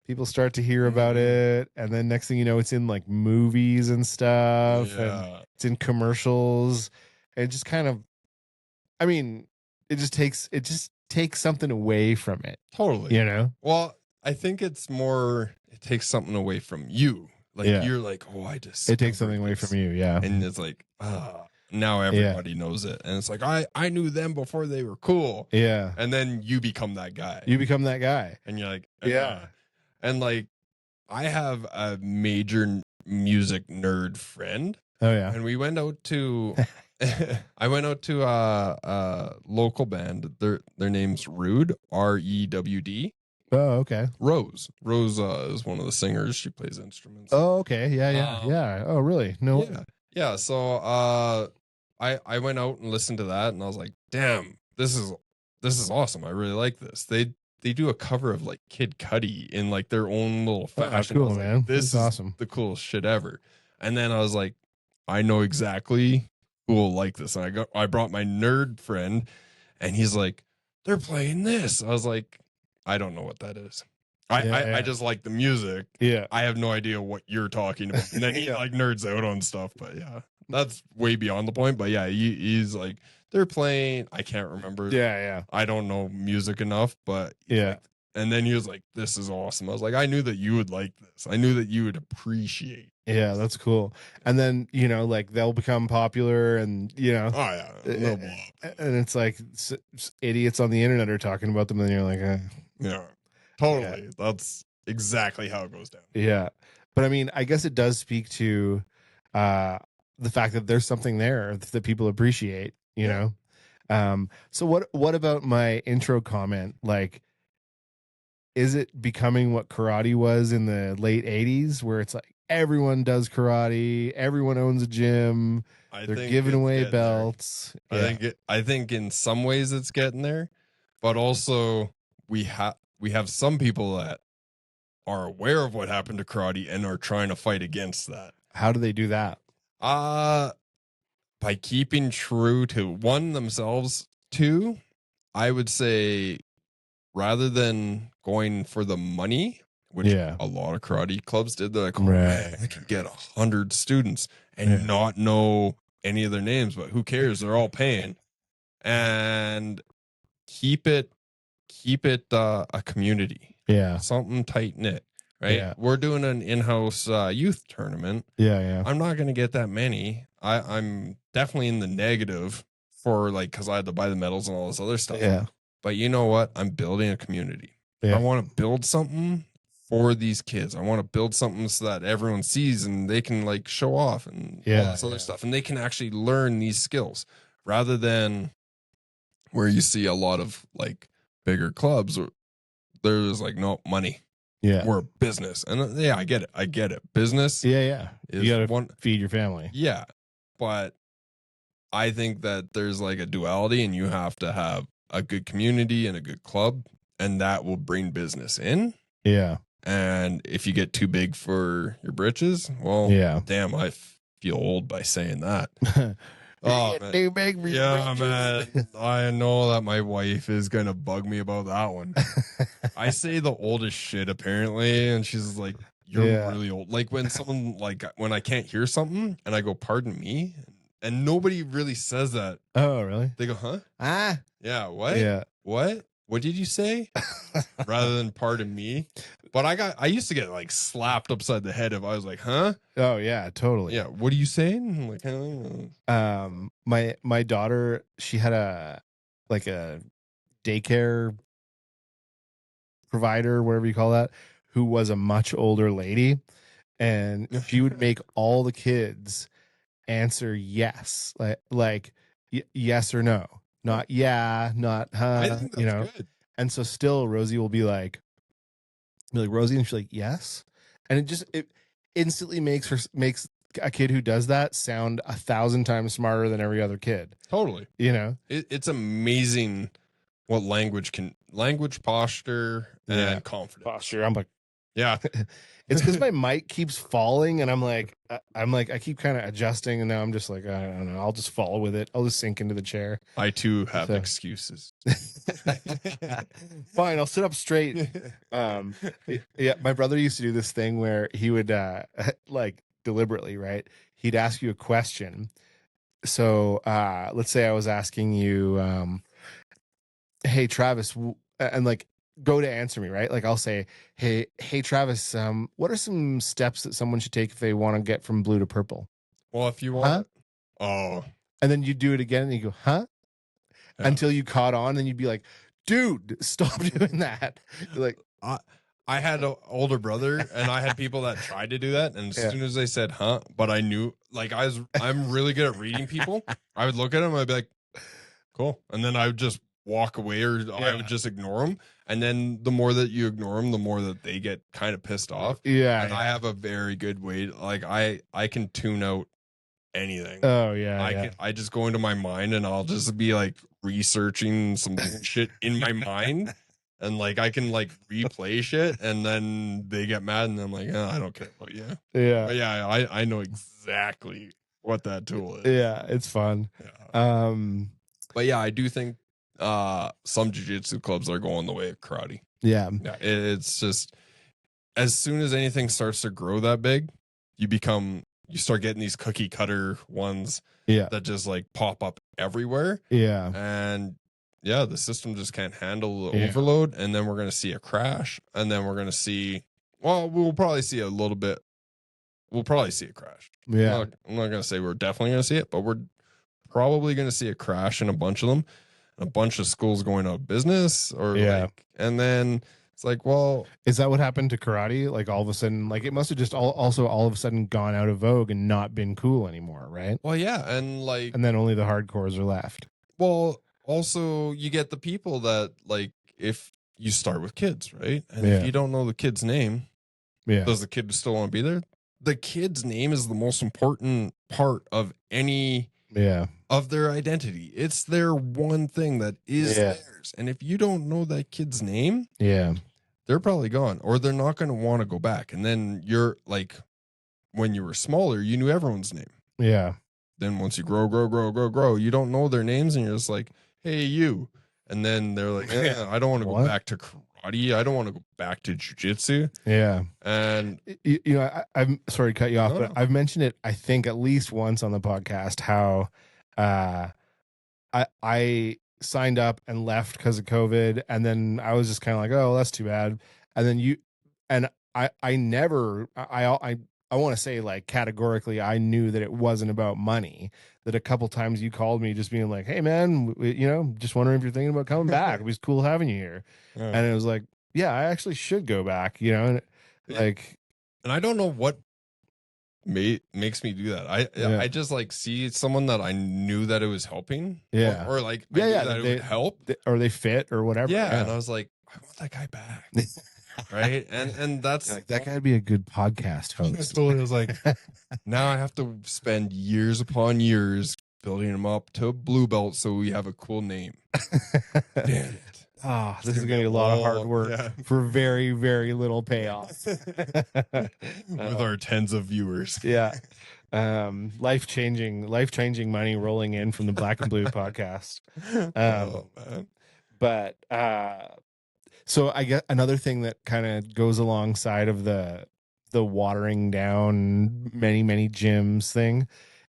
people start to hear about it, and then next thing you know, it's in like movies and stuff, and it's in commercials, and it just kind of, I mean, it just takes something away from it. Totally. You know? Well, I think it's more, it takes something away from you. Like you're like, oh, it takes something away from you. Yeah. And it's like, now everybody knows it. And it's like, I knew them before they were cool. Yeah. And then you become that guy. And you're like, yeah. And like, I have a major music nerd friend. Oh yeah. And we went out to I went out to a local band. Their name's Rude, REWD. Oh, okay. Rose is one of the singers. She plays instruments. Oh, okay. Yeah. Oh, really? No. Yeah. So I went out and listened to that, and I was like, damn, this is awesome. I really like this. They do a cover of like Kid Cudi in like their own little fashion. Cool, man. Like, this is awesome. The coolest shit ever. And then I was like, I know exactly who will like this. And I brought my nerd friend, and he's like, they're playing this. I was like, I don't know what that is. I just like the music. Yeah. I have no idea what you're talking about. And then he like nerds out on stuff. But yeah, that's way beyond the point. But yeah, he's like, they're playing. I can't remember. Yeah. I don't know music enough, but yeah. Like, and then he was like, this is awesome. I was like, I knew that you would like this. I knew that you would appreciate. Yeah, that's cool. And then, like they'll become popular, and, oh yeah. And it's like idiots on the internet are talking about them, and you're like, yeah, totally. Yeah. That's exactly how it goes down. Yeah. But I mean, I guess it does speak to the fact that there's something there that people appreciate, you know? So what about my intro comment? Like, is it becoming what karate was in the late 80s, where it's like everyone does karate, everyone owns a gym, they're giving away belts? I think in some ways it's getting there, but also we have some people that are aware of what happened to karate and are trying to fight against that. How do they do that? By keeping true to one themselves. Two, I would say, rather than going for the money, which a lot of karate clubs did, they're like, oh, man, I could get 100 students and not know any of their names, but who cares? They're all paying. And keep it a community. Yeah. Something tight knit. right? Yeah. We're doing an in-house youth tournament. Yeah. I'm not going to get that many. I'm definitely in the negative for like, cause I had to buy the medals and all this other stuff. Yeah. But you know what? I'm building a community. Yeah. I want to build something for these kids. I want to build something so that everyone sees and they can like show off and all this other stuff. And they can actually learn these skills rather than where you see a lot of like bigger clubs or there's like no money. Yeah. We're a business. And yeah, I get it. Business. Yeah. Is You gotta one feed your family. Yeah. But I think that there's like a duality and you have to have a good community and a good club and that will bring business in. Yeah. And if you get too big for your britches, well, Yeah. damn, I feel old by saying that. Oh, man. too big for your Yeah, britches. man. I know that my wife is going to bug me about that one. I say the oldest shit apparently. And she's like, you're really old. Like when someone like when I can't hear something and I go, pardon me. And nobody really says that. Oh, really? They go, huh? Ah. Yeah. What? Yeah. What did you say? Rather than pardon me. But I used to get like slapped upside the head if I was like, huh? Oh yeah, totally. Yeah. What are you saying? I'm like, my daughter, she had a daycare provider, whatever you call that, who was a much older lady, and she would make all the kids answer yes, yes or no, not yeah, not huh. I think that's good. And so still Rosie will be like Rosie, and she's like yes, and it instantly makes a kid who does that sound 1,000 times smarter than every other kid. Totally. It's amazing what language posture and confidence. Posture. I'm like, yeah. It's because my mic keeps falling, and I'm like, I keep kind of adjusting, and now I'm just like, I don't know, I'll just fall with it. I'll just sink into the chair. I too have excuses. Fine, I'll sit up straight. Yeah, my brother used to do this thing where he would like deliberately, right? He'd ask you a question. So let's say I was asking you, hey Travis, and like go to answer me, right? Like I'll say, hey Travis, what are some steps that someone should take if they want to get from blue to purple? Well, if you want, and then you do it again, and you go, huh? Yeah. Until you caught on, and you'd be like, dude, stop doing that. You're like, I had an older brother, and I had people that tried to do that, and as soon as they said huh, but I knew, like I'm really good at reading people. I would look at them, I'd be like, cool, and then I would just walk away, or I would just ignore them. And then the more that you ignore them, the more that they get kind of pissed off. Yeah. And I have a very good way. Like I can tune out anything. Oh yeah. I just go into my mind and I'll just be like researching some shit in my mind. And like I can like replay shit, and then they get mad, and I'm like, oh, I don't care about you. Yeah. But yeah, I know exactly what that tool is. Yeah, it's fun. Yeah. But yeah, I do think some jiu-jitsu clubs are going the way of karate. Yeah. It's just as soon as anything starts to grow that big, you start getting these cookie cutter ones that just like pop up everywhere. Yeah. And yeah, the system just can't handle the overload, and then we're going to see a crash, and then we're going to see, well, we'll probably see a crash. Yeah. I'm not going to say we're definitely going to see it, but we're probably going to see a crash in a bunch of them. A bunch of schools going out of business, or and then it's like, well, is that what happened to karate? Like all of a sudden, like it must have just all of a sudden gone out of vogue and not been cool anymore, right? Well, yeah, and then only the hardcores are left. Well, also you get the people that like if you start with kids, right? And if you don't know the kid's name, does the kid still want to be there? The kid's name is the most important part of any of their identity. It's their one thing that is theirs. And if you don't know that kid's name, they're probably gone, or they're not going to want to go back. And then you're like, when you were smaller, you knew everyone's name. Yeah. Then once you grow, you don't know their names, and you're just like, hey, you. And then they're like, I don't want to go back to karate. I don't want to go back to jiu-jitsu. Yeah. And I'm sorry to cut you off, but I've mentioned it, I think, at least once on the podcast, how I signed up and left because of COVID, and then I was just kind of like, oh, that's too bad. And then I never I want to say like categorically I knew that it wasn't about money. That a couple times you called me just being like, "Hey man, just wondering if you're thinking about coming back. It was cool having you here." Yeah. And it was like, "Yeah, I actually should go back." And like, and I don't know what makes me do that. I just like see someone that I knew that it was helping, Yeah. or like I knew that it would help, or they fit or whatever. Yeah, and I was like, I want that guy back, right? And that's like, that guy'd be a good podcast host. I was like, now I have to spend years upon years building him up to blue belt so we have a cool name. Damn it. Oh, this is going to be a lot of hard work for very, very little payoff. With our tens of viewers. Yeah. Life-changing money rolling in from the Black and Blue podcast. Man. But so I get another thing that kind of goes alongside of the watering down many gyms thing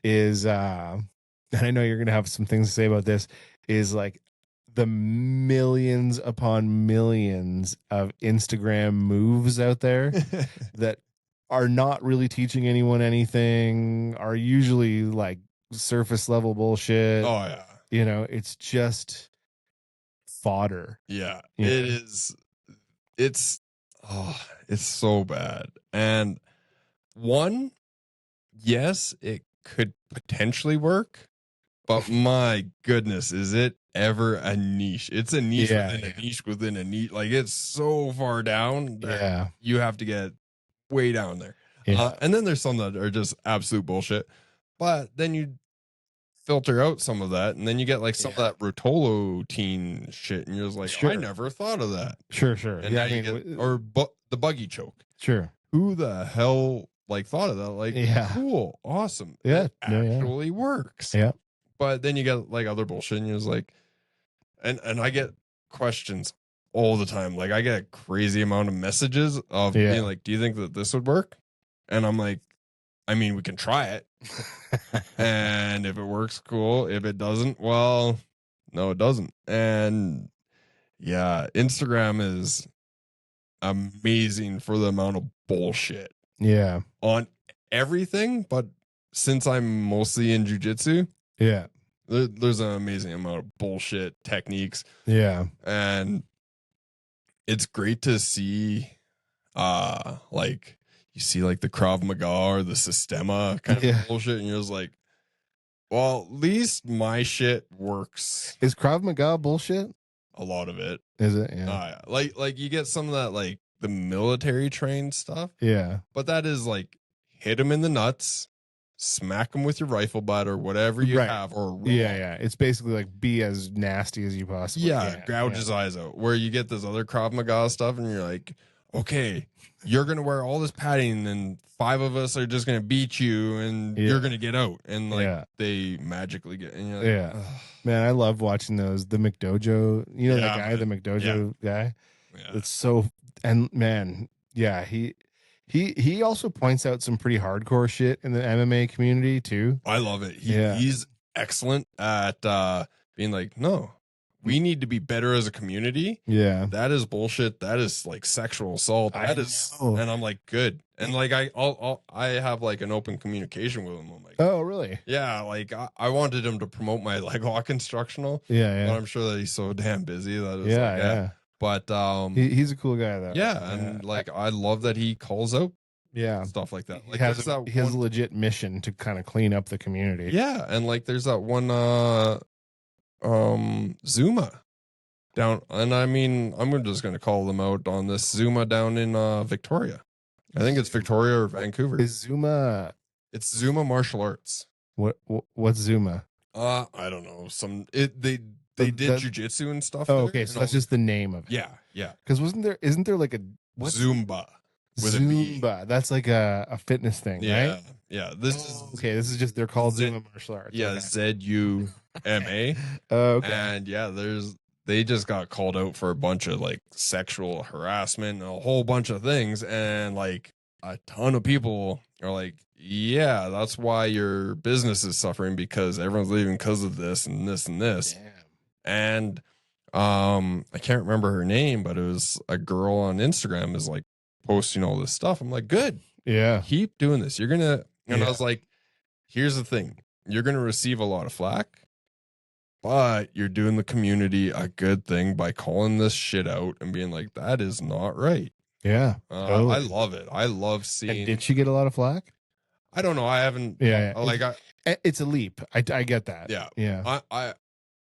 is and I know you're going to have some things to say about this, is like the millions upon millions of Instagram moves out there that are not really teaching anyone anything, are usually like surface level bullshit. Oh yeah. It's just fodder. Yeah. It is. It's so bad. And one, yes, it could potentially work, but my goodness, is it ever a niche? It's a niche within a niche within a niche. Like, it's so far down that you have to get way down there. And then there's some that are just absolute bullshit, but then you filter out some of that, and then you get like some of that Rotolo teen shit, and you're just like, I never thought of that. Sure. And now you get, or the buggy choke. Sure. Who the hell like thought of that? Like, cool, awesome. Yeah, it actually works. Yeah. But then you get like other bullshit, and you're just like, and I get questions all the time. Like, I get a crazy amount of messages of being like, do you think that this would work? And I'm like, I mean, we can try it. And if it works, cool. If it doesn't, well, no, it doesn't. And yeah, Instagram is amazing for the amount of bullshit. Yeah. On everything, but since I'm mostly in jiu-jitsu, there's an amazing amount of bullshit techniques. Yeah. And it's great to see like you see like the Krav Maga or the Sistema kind of bullshit, and you're just like, well, at least my shit works. Is Krav Maga bullshit? A lot of it. Is it? Yeah. Like you get some of that like the military trained stuff. Yeah. But that is like hit him in the nuts, smack him with your rifle butt or whatever you have, or roll. Yeah. It's basically like be as nasty as you possibly can. Gouge his eyes out. Where you get this other Krav Maga stuff, and you're like, okay, you're gonna wear all this padding, and 5 of us are just gonna beat you, and you're gonna get out, and like they magically get. And you're like, man, I love watching those. The McDojo, that guy, the McDojo guy. Yeah. It's so, and man, he also points out some pretty hardcore shit in the MMA community too. I love it. He's excellent at being like, no, we need to be better as a community. Yeah, that is bullshit. That is like sexual assault. That is, and I'm like, good. And like I have like an open communication with him. I'm like, oh really? Yeah, like I wanted him to promote my leg lock instructional. Yeah. But I'm sure that he's so damn busy that it's yeah. But he's a cool guy though. Yeah, and like I love that he calls out stuff like that. Like he has a legit mission to kind of clean up the community. Yeah, and like there's that one Zuma down, and I mean I'm just gonna call them out on this Zuma down in Victoria. I think it's Victoria or Vancouver. Is Zuma? It's Zuma Martial Arts. What's Zuma? I don't know. They did jiu-jitsu and stuff. Oh, okay. So that's just the name of it. Yeah. Because isn't there like a Zumba? With Zumba. That's like a fitness thing, right? Yeah. This is just they're called Zuma martial arts. Yeah, ZUMA. Okay. And they just got called out for a bunch of like sexual harassment and a whole bunch of things, and like a ton of people are like, yeah, that's why your business is suffering, because everyone's leaving because of this and this and this. Damn. And I can't remember her name, but it was a girl on Instagram is like posting all this stuff. I'm like, good, Yeah. keep doing this. You're gonna. And Yeah. I was like, here's the thing: you're gonna receive a lot of flack, but you're doing the community a good thing by calling this shit out and being like, that is not right. Yeah. I Totally. love it. I love And seeing. did she get a lot of flack? I don't know. I haven't. Yeah. Like It's a leap. I get that. yeah. Yeah.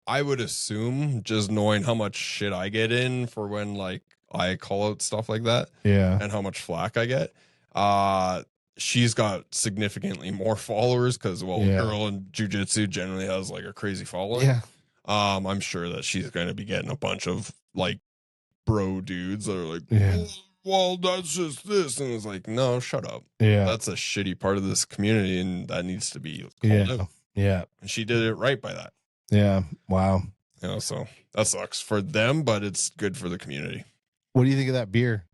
I would assume, just knowing how much shit I get in for when like I call out stuff like that, Yeah. and how much flack I get. She's got significantly more followers because, well, Yeah. girl in jiu-jitsu generally has like a crazy following. Yeah. I'm sure that she's going to be getting a bunch of like bro dudes that are like, Yeah. well, that's just this. And it's like, no, shut up. Yeah. That's a shitty part of this community, and that needs to be called Yeah. out. Yeah. And she did it right by that. Yeah. Wow. You know, so that sucks for them, but it's good for the community. What do you think of that beer?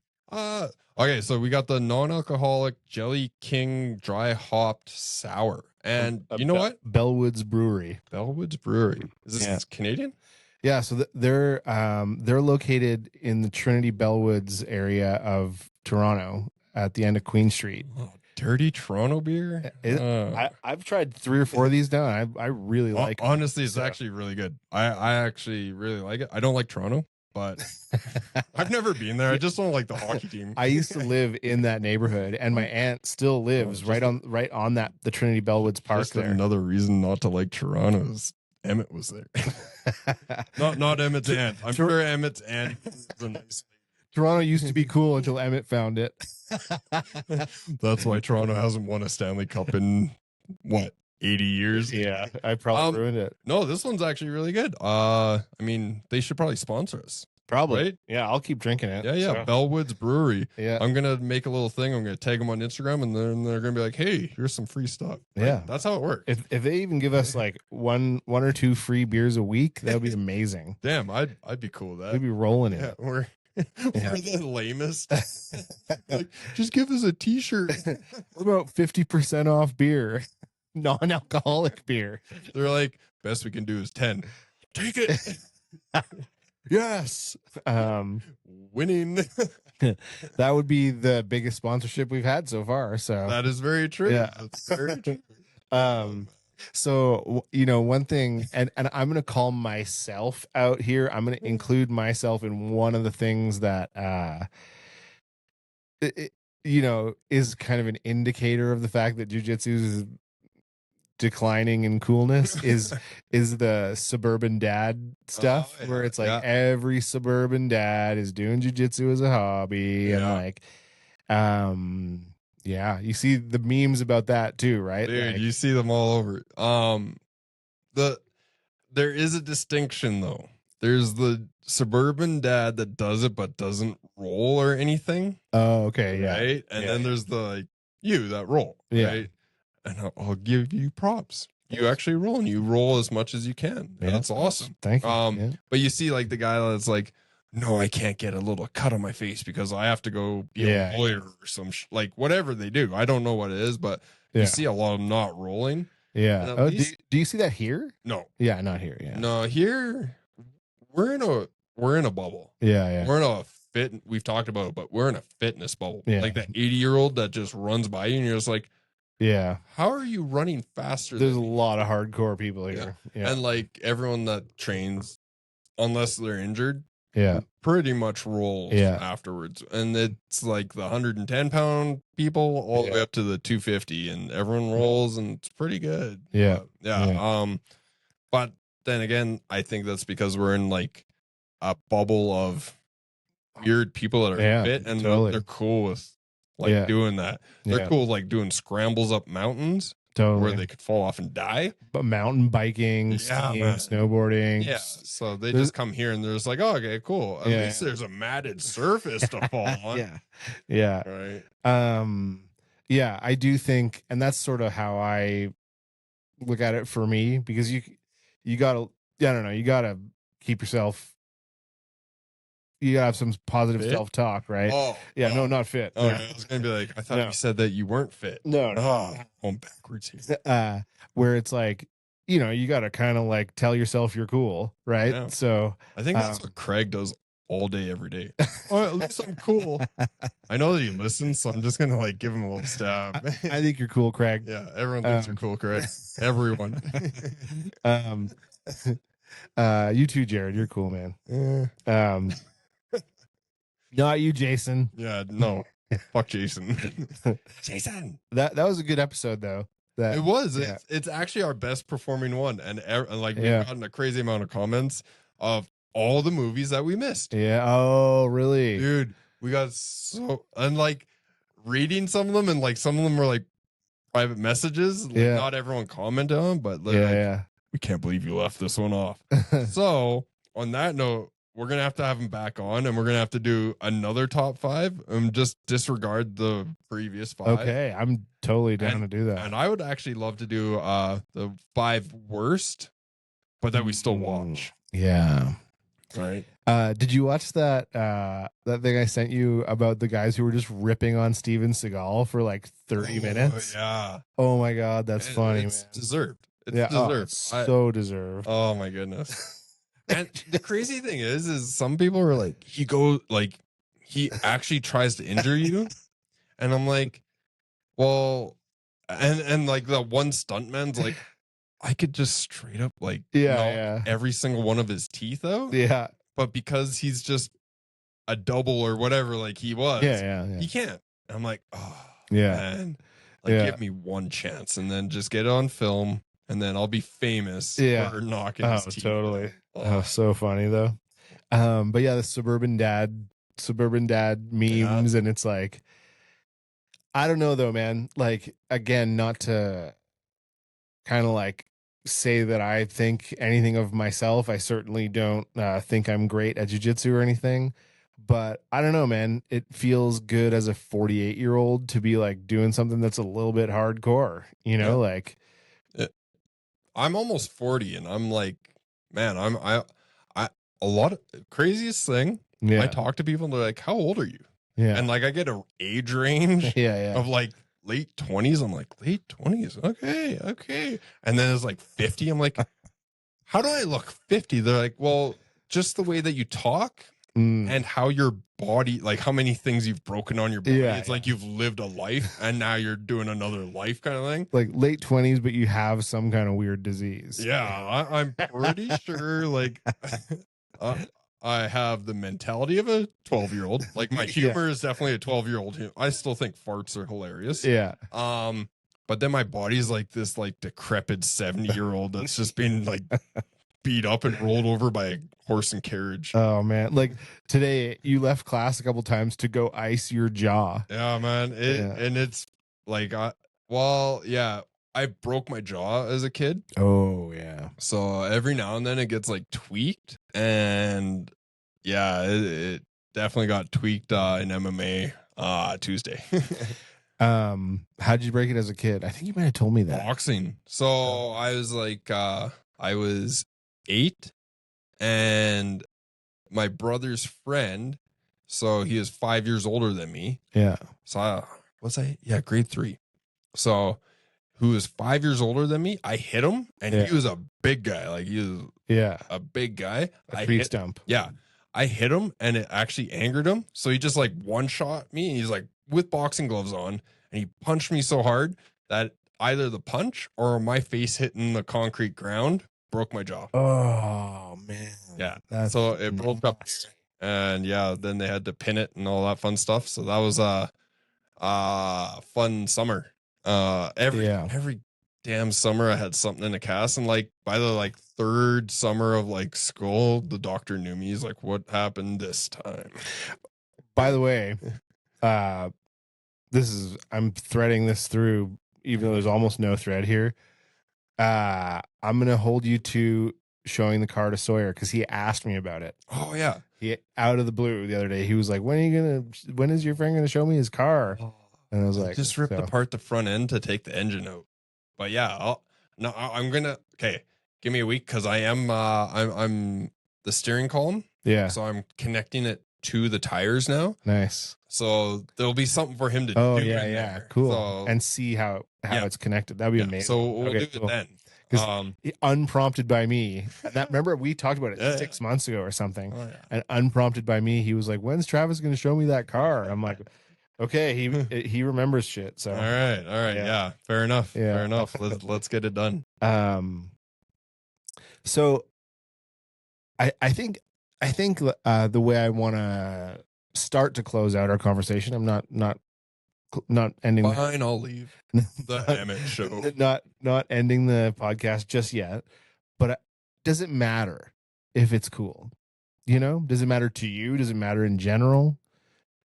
Okay, so we got the non-alcoholic Jelly King dry hopped sour. And you know what? Bellwoods Brewery. Bellwoods Brewery. Is this Yeah. Canadian? Yeah, so they're located in the Trinity Bellwoods area of Toronto at the end of Queen Street. Oh, dirty Toronto beer? I've tried 3 or 4 of these now. And I really like them. Honestly, it's actually really good. I actually really like it. I don't like Toronto, but I've never been there. I just don't like the hockey team. I used to live in that neighborhood, and my aunt still lives right on the Trinity Bellwoods Park Just there. another reason not to like Toronto is Emmett was there. not Emmett's aunt. I'm sure Emmett's aunt is a nice. Toronto used to be cool until Emmett found it. That's why Toronto hasn't won a Stanley Cup in what, 80 years? Yeah, I probably ruined it. No, this one's actually really good. I mean, they should probably sponsor us. Probably. Right? Yeah, I'll keep drinking it. Yeah, yeah. So. Bellwoods Brewery. Yeah. I'm gonna make a little thing. I'm gonna tag them on Instagram, and then they're gonna be like, "Hey, here's some free stuff." Right? Yeah, that's how it works. If they even give us like one or 2 free beers a week, that would be amazing. Damn, I'd be cool with that. We'd be rolling in it. We're the lamest. Like, just give us a T-shirt. What about 50% off beer, non-alcoholic beer? They're like, best we can do is 10. Take it. Yes. Winning. That would be the biggest sponsorship we've had so far. So that is very true. Yeah. That's very true. So, you know, one thing, and I'm going to call myself out here. I'm going to include myself in one of the things that, you know, is kind of an indicator of the fact that jiu-jitsu is declining in coolness is the suburban dad stuff, where it's like every suburban dad is doing jiu-jitsu as a hobby. And like, yeah, you see the memes about that too, right? Dude, like, you see them all over. There is a distinction though. There's the suburban dad that does it but doesn't roll or anything. Oh, okay, yeah. Right? And then there's the like you that roll. Yeah. Right? And I'll give you props. You actually roll, and you roll as much as you can. Yeah. That's awesome. Thank you. But you see like the guy that's like, no, I can't get a little cut on my face because I have to go be a lawyer or some like whatever they do. I don't know what it is, but you see a lot of not rolling. Yeah. Oh, do you see that here? No. Yeah, not here. Yeah. No, here we're in a bubble. Yeah, yeah. We're in a we've talked about it, but we're in a fitness bubble. Yeah. Like that 80-year-old that just runs by you and you're just like, yeah, how are you running faster? There's a lot of hardcore people here. Yeah. And like everyone that trains, unless they're injured, pretty much rolls afterwards. And it's like the 110-pound people all the way up to the 250, and everyone rolls, and it's pretty good. Yeah. But then again, I think that's because we're in like a bubble of weird people that are fit, and they're cool with like doing that. They're cool with like doing scrambles up mountains where they could fall off and die. But mountain biking, skiing, snowboarding. Yeah. So they just come here and they're just like, oh, okay, cool. At least there's a matted surface to fall on. Yeah. Right. Yeah, I do think, and that's sort of how I look at it for me, because you gotta, I don't know, you gotta keep yourself, you gotta have some positive self-talk, right? No, not fit. Oh, I was gonna be like, I thought you said that you weren't fit. No. Going backwards here. Where it's like, you know, you gotta kind of like tell yourself you're cool, right? Yeah. So I think that's what Craig does all day, every day. Oh, at least I'm cool. I know that he listens, so I'm just gonna like give him a little stab. I think you're cool, Craig. Yeah, everyone thinks you're cool, Craig. Everyone. um, you too, Jared. You're cool, man. Yeah. Not you, Jason. Yeah, no. Fuck Jason. Jason. That was a good episode, though. It was. Yeah. It's actually our best performing one, and like we've Yeah. gotten a crazy amount of comments of all the movies that we missed. Yeah. Oh, really? Dude, we got so, and like reading some of them, and like some of them were like private messages. Like, Yeah. not everyone commented on, but like, Yeah. we can't believe you left this one off. So on that note, we're gonna have to have him back on, and we're gonna have to do another top 5 and just disregard the previous 5. Okay, I'm totally down to do that. And I would actually love to do the 5 worst, but that we still watch. Yeah. Right. Did you watch that that thing I sent you about the guys who were just ripping on Steven Seagal for like 30 minutes? Yeah. Oh my god, that's funny. It's man. deserved. It's Yeah, deserved. it's so deserved. Oh my goodness. And the crazy thing is some people are like, he actually tries to injure you. And I'm like, well, and like the one stuntman's like, I could just straight up like knock every single one of his teeth out. Yeah. But because he's just a double or whatever, like he was, he can't. And I'm like, oh, man, like give me one chance and then just get it on film. And then I'll be famous for knocking his teeth. Totally. Oh, so funny though. But yeah, the suburban dad memes, and it's like, I don't know though, man. Like, again, not to kind of like say that I think anything of myself. I certainly don't think I'm great at jiu-jitsu or anything, but I don't know, man. It feels good as a 48-year-old to be like doing something that's a little bit hardcore, you know, like. I'm almost 40 and I'm like, man, I a lot of craziest thing. I talk to people and they're like, how old are you? Yeah. And like, I get an age range of like late 20s. I'm like, late 20s. Okay. And then it's like 50. I'm like, how do I look 50? They're like, well, just the way that you talk and how your body, like how many things you've broken on your body. It's like you've lived a life and now you're doing another life kind of thing. Like late 20s, but you have some kind of weird disease. Yeah, I'm pretty sure like I have the mentality of a 12-year-old. Like my humor is definitely a 12-year-old. I still think farts are hilarious. Yeah. But then my body's like this like decrepit 70-year-old that's just been like beat up and rolled over by a horse and carriage. Oh man, like today you left class a couple times to go ice your jaw. Yeah, man. And it's like I broke my jaw as a kid. Oh yeah. So every now and then it gets like tweaked, and it definitely got tweaked in MMA Tuesday. How'd you break it as a kid? I think you might have told me that. Boxing. So I was like I was 8, and my brother's friend, so he is 5 years older than me. Yeah. So grade 3. So who was 5 years older than me, I hit him, and he was a big guy. Like he was a big guy. A tree stump. Yeah. I hit him and it actually angered him. So he just like one shot me, and he's like with boxing gloves on, and he punched me so hard that either the punch or my face hitting the concrete ground broke my jaw. Oh man. Yeah. So it broke up, and then they had to pin it and all that fun stuff. So that was a fun summer. Every damn summer I had something in a cast, and like by the like 3rd summer of like school, the doctor knew me. He's like, what happened this time? By the way, I'm threading this through, even though there's almost no thread here. I'm gonna hold you to showing the car to Sawyer because he asked me about it. Oh yeah. He out of the blue the other day. He was like, when is your friend gonna show me his car? And I was like, just ripped apart the front end to take the engine out. But I'm gonna give me a week, because I am I'm the steering column. Yeah. So I'm connecting it to the tires now. Nice. So there'll be something for him to do. Oh yeah, there. cool. So, and see how it's connected. That'd be amazing. So we'll do it then. Um, unprompted by me. That remember we talked about it Yeah. 6 months ago or something, oh, yeah. and unprompted by me, he was like, "When's Travis going to show me that car?" I'm like, "Okay, he remembers shit." So All right. Yeah. Fair enough. Yeah. Fair enough. Let's get it done. So I think the way I want to start to close out our conversation, I'm not ending Fine, I'll leave the Emmett show. not ending the podcast just yet, but does it matter if it's cool? You know, does it matter to you? Does it matter in general?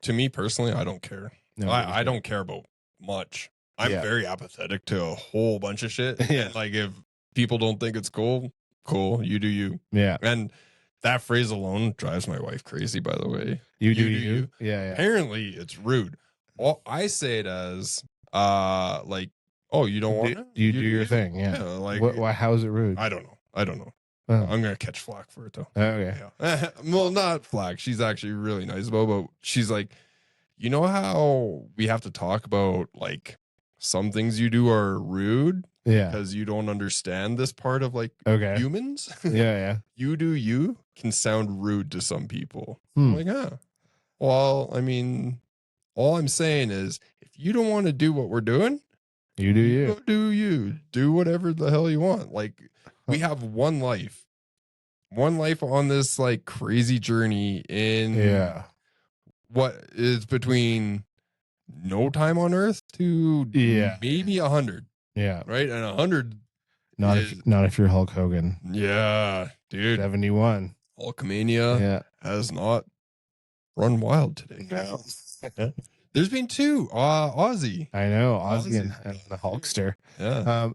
To me personally, I don't care. No, I don't care about much. I'm Yeah. very apathetic to a whole bunch of shit. Yeah. And like if people don't think it's cool, you do you. Yeah. And that phrase alone drives my wife crazy, by the way. You do you. Yeah. Apparently it's rude. All I say it as like, oh, you don't want it? You do your thing. Yeah. Like why? How is it rude? I don't know. Oh. I'm gonna catch flack for it though. Okay. Yeah. Well, not flack. She's actually really nice about, but she's like, you know how we have to talk about like some things you do are rude Yeah. because you don't understand this part of like Okay. humans. Yeah. You do you can sound rude to some people. Hmm. I'm like, well, I mean, all I'm saying is if you don't want to do what we're doing, You do you. go do you. Do whatever the hell you want. Like we have one life on this like crazy journey in what is between no time on earth to maybe 100. Yeah. Right. And 100. Not if you're Hulk Hogan. Yeah, dude. 71. Hulkamania has not run wild today. No. There's been two. Aussie. I know. Aussie and the Hulkster. Yeah.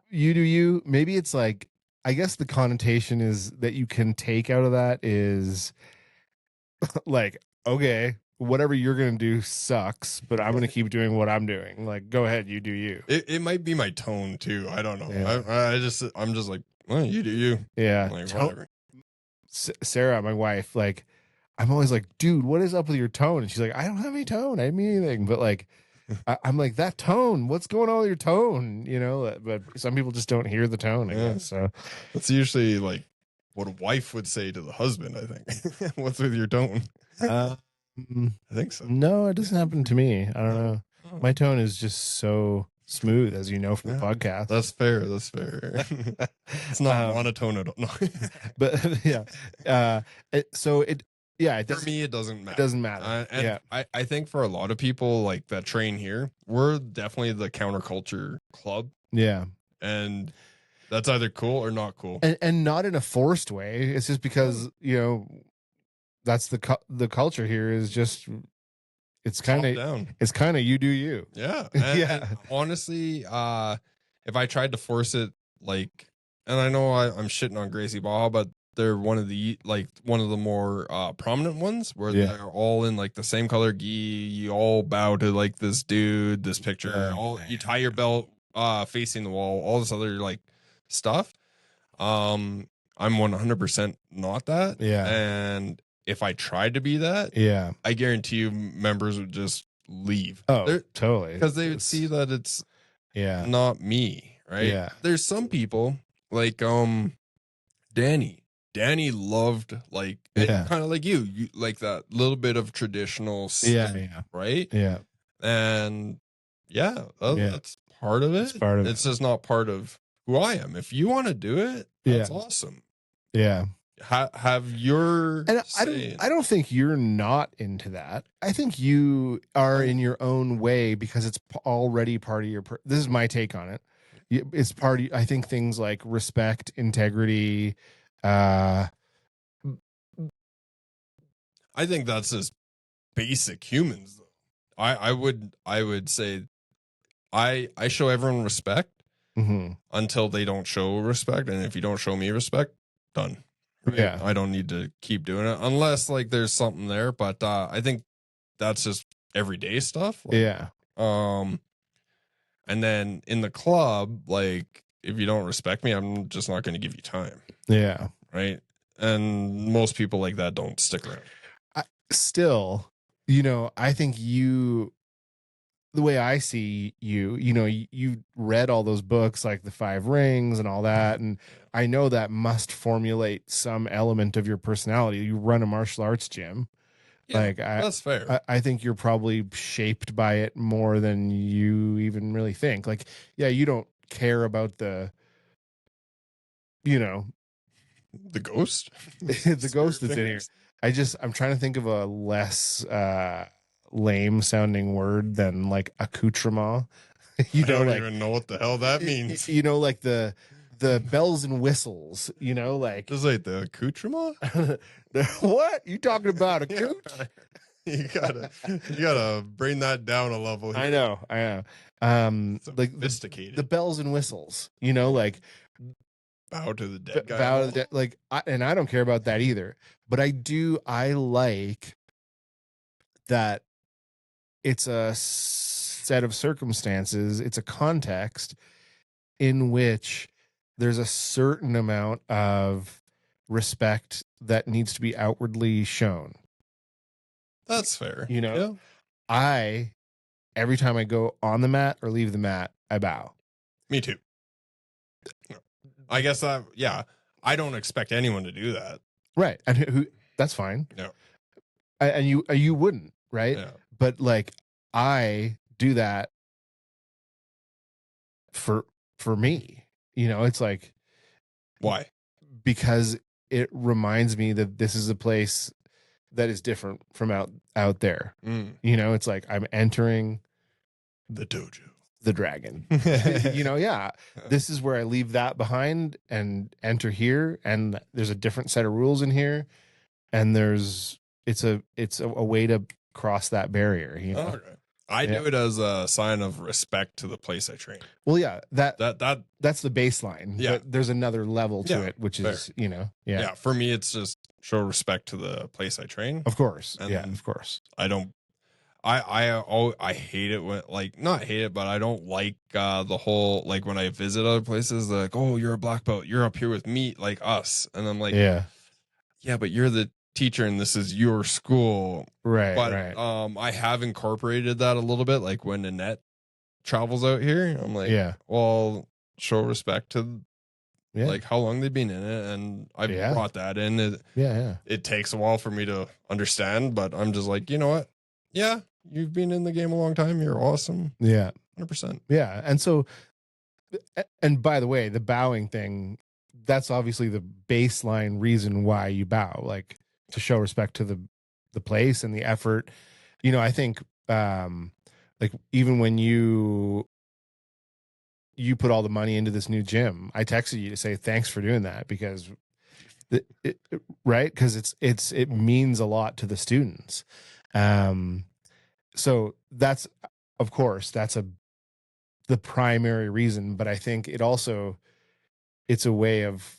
You do you. Maybe it's like, I guess the connotation is that you can take out of that is like, okay, whatever you're going to do sucks, but I'm going to keep doing what I'm doing. Like, go ahead, you do you. It might be my tone too. I don't know. Yeah. I'm just like, well, you do you. Yeah. Like, whatever. Sarah, my wife, like, I'm always like, dude, what is up with your tone? And she's like, I don't have any tone. I didn't mean anything. But like, I'm like, that tone, what's going on with your tone? You know, but some people just don't hear the tone, I guess. So that's usually like what a wife would say to the husband, I think. What's with your tone? I think so. No, it doesn't happen to me. I don't know. My tone is just so smooth, as you know from the podcast. That's fair. It's not monotone at all. No. But yeah. For me, it doesn't matter. It doesn't matter. I think for a lot of people like that train here, we're definitely the counterculture club. Yeah. And that's either cool or not cool. And not in a forced way. It's just because, you know, that's the culture here is just, it's kind of you do you. Yeah. And honestly, if I tried to force it, like, and I know I'm shitting on Gracie Baja, but they're one of the more prominent ones where they're all in like the same color gi. You all bow to like this dude, this picture. You tie your belt facing the wall. All this other like stuff. I'm 100% not that. Yeah. And if I tried to be that, I guarantee you members would just leave. Oh, totally. Because they would see that it's not me, right? Yeah. There's some people like Danny loved like kind of like you like that little bit of traditional stuff, right? Yeah. And that's part of it. It's just not part of who I am. If you want to do it, that's awesome. Yeah. Have your and I don't think you're not into that. I think you are in your own way because it's already part of your this is my take on it. It's part of, I think things like respect, integrity, I think that's just basic humans though. I would say I show everyone respect until they don't show respect, and if you don't show me respect, done. Right? Yeah. I don't need to keep doing it unless like there's something there, but I think that's just everyday stuff. Like, and then in the club, like if you don't respect me, I'm just not going to give you time. Yeah. Right. And most people like that don't stick around. Still, you know, I think you the way I see you, you read all those books like the Five Rings and all that, and I know that must formulate some element of your personality. You run a martial arts gym. Yeah, Like that's fair. I think you're probably shaped by it more than you even really think. Like, yeah, you don't care about the, you know, The ghost, the ghost that's in here. I'm trying to think of a less lame sounding word than like accoutrement. I don't even know what the hell that means. Like the bells and whistles, like Just like the accoutrement. what you talking about? A cooch? You gotta bring that down a level here. I know. Like Sophisticated. the bells and whistles, like bow to the dead guy. Vow to the dead, like, and I don't care about that either. But I like that it's a set of circumstances, it's a context in which there's a certain amount of respect that needs to be outwardly shown. That's fair. Yeah. Every time I go on the mat or leave the mat, I bow. Me too. I guess I don't expect anyone to do that. Right. And who that's fine. No. And you wouldn't, right? Yeah. But like I do that for me. It's like, why? Because it reminds me that this is a place that is different from out there. It's like I'm entering the dojo, the dragon. This is where I leave that behind and enter here, and there's a different set of rules in here, and it's a way to cross that barrier. Okay. I do it as a sign of respect to the place I train. Well, yeah, that's the baseline. Yeah, but there's another level to it, which is yeah. For me, it's just show respect to the place I train. Of course, and of course. I don't. I hate it when, like, not hate it, but I don't like the whole, like, when I visit other places, like, oh, you're a black belt, you're up here with me, like us, and I'm like, yeah, but you're the teacher and this is your school, right? But right. I have incorporated that a little bit, like when Annette travels out here, I'm like, well, show respect to like how long they've been in it, and I've brought that in. It takes a while for me to understand, but I'm just like, you know what? Yeah, you've been in the game a long time. You're awesome. Yeah. 100%. Yeah. And so, and by the way, the bowing thing, that's obviously the baseline reason why you bow, like to show respect to the place and the effort. I think, like even when you put all the money into this new gym, I texted you to say, thanks for doing that, because right. Cause it means a lot to the students. So that's, of course, the primary reason, but I think it's a way of